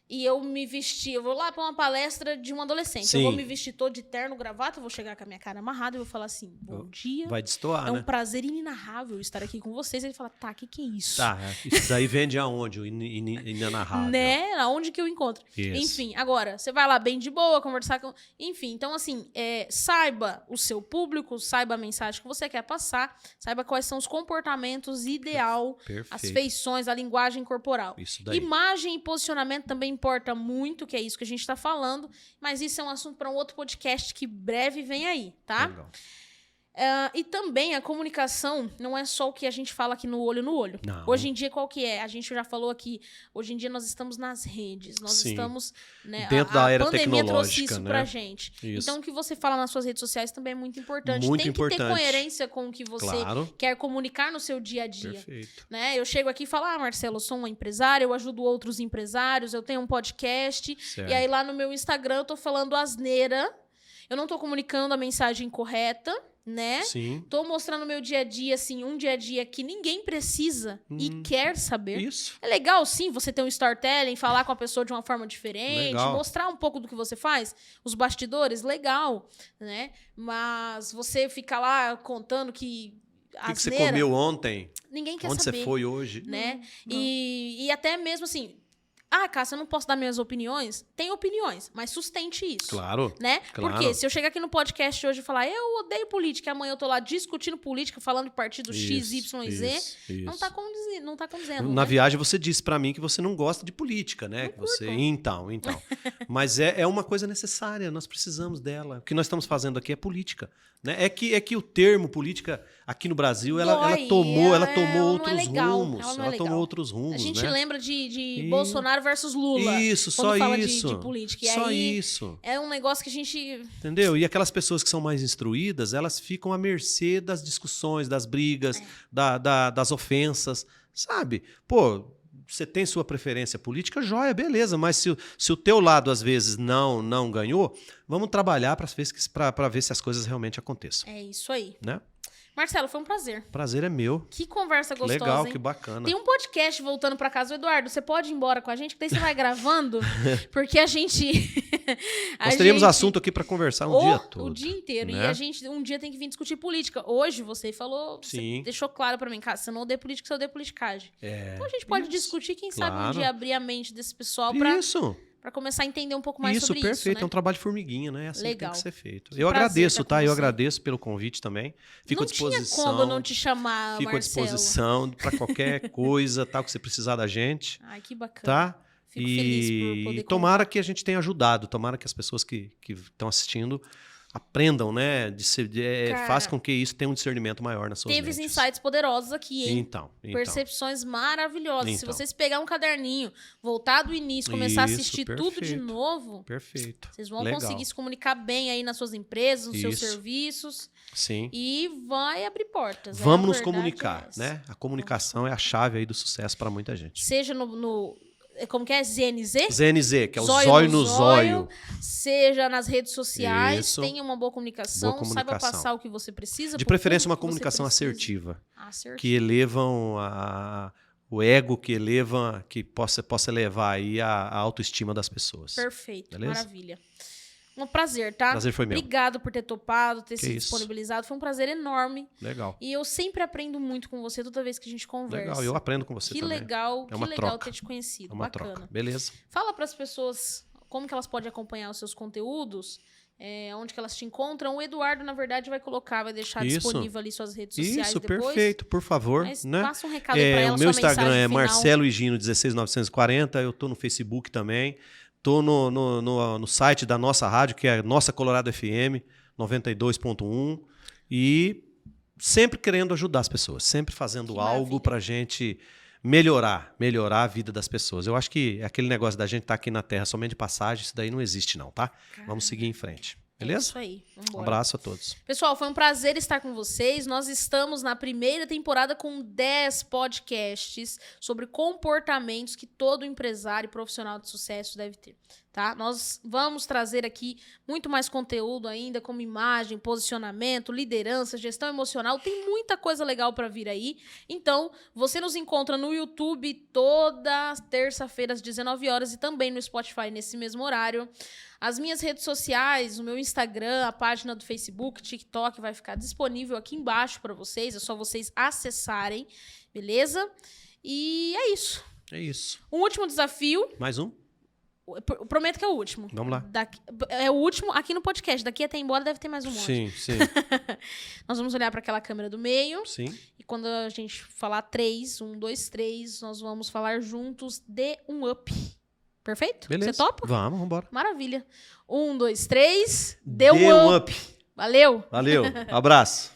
e eu me vestir, eu vou lá para uma palestra de um adolescente, eu vou me vestir todo de terno, gravata, eu vou chegar com a minha cara amarrada e vou falar assim, bom dia. Vai destoar, É um prazer inenarrável estar aqui com vocês. Ele fala, tá, o que é isso? Tá, isso daí vende aonde? O inenarrável. Né? Aonde que eu encontro? Isso. Enfim, agora, você vai lá bem de boa, conversar com... Enfim, então assim, saiba o seu público, saiba a mensagem que você quer passar, saiba quais são os comportamentos ideal, as feições, a linguagem corporal. Isso daí. Imagem e posicionamento também importa muito, que é isso que a gente está falando, mas isso é um assunto para um outro podcast que breve vem aí, tá? Legal. E também a comunicação não é só o que a gente fala aqui no olho. Não. Hoje em dia, qual que é? A gente já falou aqui, hoje em dia nós estamos nas redes, nós estamos... Né, dentro da era tecnológica, tecnológica, trouxe isso né? Pra gente. Isso. Então, o que você fala nas suas redes sociais também é muito importante. Muito Tem importante. que ter coerência com o que você quer comunicar no seu dia a dia. Perfeito. Né? Eu chego aqui e falo, Marcelo, eu sou uma empresária, eu ajudo outros empresários, eu tenho um podcast, certo. E aí lá no meu Instagram eu tô falando asneira, eu não tô comunicando a mensagem correta, né? Sim. Tô mostrando o meu dia a dia, assim, um dia a dia que ninguém precisa e quer saber. Isso. É legal, sim, você ter um storytelling, falar com a pessoa de uma forma diferente, mostrar um pouco do que você faz, os bastidores, legal, né? Mas você ficar lá contando que... O que você comeu ontem? Ninguém quer saber. Onde você foi hoje? Né? Não. E até mesmo assim... Cássia, eu não posso dar minhas opiniões? Tem opiniões, mas sustente isso. Claro. Né? Claro. Porque se eu chegar aqui no podcast hoje e falar eu odeio política, e amanhã eu tô lá discutindo política, falando de partido X, Y, Z, não tá condizendo. Na viagem você disse pra mim que você não gosta de política, né? Não você Então. Mas é uma coisa necessária, nós precisamos dela. O que nós estamos fazendo aqui é política. Né? É que o termo política aqui no Brasil, ela tomou outros rumos. Ela tomou outros rumos. A gente lembra de Bolsonaro versus Lula. Isso, quando só fala isso. De política. E só aí, isso. É um negócio que a gente... Entendeu? E aquelas pessoas que são mais instruídas, elas ficam à mercê das discussões, das brigas, das ofensas, sabe? Pô, você tem sua preferência política, joia, beleza, mas se o teu lado, às vezes, não ganhou, vamos trabalhar para ver se as coisas realmente aconteçam. É isso aí. Né? Marcelo, foi um prazer. Prazer é meu. Que conversa gostosa, legal, hein? Que bacana. Tem um podcast voltando pra casa. Eduardo, você pode ir embora com a gente? Que daí você vai gravando. Porque a gente... Nós teríamos assunto aqui pra conversar um dia todo. O dia inteiro. Né? E a gente um dia tem que vir discutir política. Hoje você falou... Sim. Você deixou claro pra mim, cara, você não odeia política, você odeia politicagem. Então a gente pode discutir, quem sabe um dia abrir a mente desse pessoal pra para começar a entender um pouco mais sobre isso. Isso, perfeito. Né? É um trabalho de formiguinha, né? É assim Legal. que tem que ser feito. Eu agradeço, tá? Eu agradeço pelo convite também. Fico à disposição. Não tinha como não te chamar, Fico Marcelo. à disposição para qualquer coisa, tal, que você precisar da gente. Ai, que bacana. Tá? Fico feliz por poder tomara que a gente tenha ajudado, tomara que as pessoas que estão assistindo aprendam, né? Faz com que isso tenha um discernimento maior nas suas mentes. Teve insights poderosos aqui, hein? Então. Percepções maravilhosas. Se vocês pegar um caderninho, voltar do início, começar a assistir tudo de novo, vocês vão conseguir se comunicar bem aí nas suas empresas, nos seus serviços. Sim. E vai abrir portas. Vamos nos comunicar, né? A comunicação é a chave aí do sucesso para muita gente. Seja como que é? ZNZ? ZNZ, que é o zóio no zóio. Seja nas redes sociais, tenha uma boa comunicação, saiba passar o que você precisa. De preferência, uma comunicação assertiva. Que elevam o ego, que possa elevar aí a autoestima das pessoas. Perfeito, beleza? Maravilha. Um prazer, tá? Prazer foi meu. Obrigado por ter topado, ter se disponibilizado. Foi um prazer enorme. Legal. E eu sempre aprendo muito com você toda vez que a gente conversa. Legal, eu aprendo com você também. Que legal troca. ter te conhecido. É uma Bacana. Troca. Beleza. Fala para as pessoas como que elas podem acompanhar os seus conteúdos, onde que elas te encontram. O Eduardo, na verdade, vai deixar disponível ali suas redes sociais depois. Perfeito, por favor. Mas né? passa um recado aí pra ela, o meu Instagram é final. Marcelo Higino 16940, eu tô no Facebook também. Estou no site da nossa rádio, que é Nossa Colorado FM 92.1, e sempre querendo ajudar as pessoas, sempre fazendo algo para a gente melhorar a vida das pessoas. Eu acho que aquele negócio da gente estar aqui na Terra somente de passagem, isso daí não existe não, tá? Vamos seguir em frente. Beleza? É isso aí. Vambora. Um abraço a todos. Pessoal, foi um prazer estar com vocês. Nós estamos na primeira temporada com 10 podcasts sobre comportamentos que todo empresário e profissional de sucesso deve ter. Tá? Nós vamos trazer aqui muito mais conteúdo ainda, como imagem, posicionamento, liderança, gestão emocional. Tem muita coisa legal para vir aí. Então, você nos encontra no YouTube toda terça-feira às 19 horas e também no Spotify nesse mesmo horário. As minhas redes sociais, o meu Instagram, a página do Facebook, TikTok vai ficar disponível aqui embaixo para vocês. É só vocês acessarem, beleza? E é isso. É isso. Um último desafio. Mais um? Eu prometo que é o último. Vamos lá. É o último aqui no podcast. Daqui até embora deve ter mais um monte. Sim. Nós vamos olhar para aquela câmera do meio. Sim. E quando a gente falar 3, 1, 2, 3, nós vamos falar juntos de um up. Perfeito? Beleza. Você topa? Vamos embora. Maravilha. 1, 2, 3. Dê um up. Valeu. Abraço.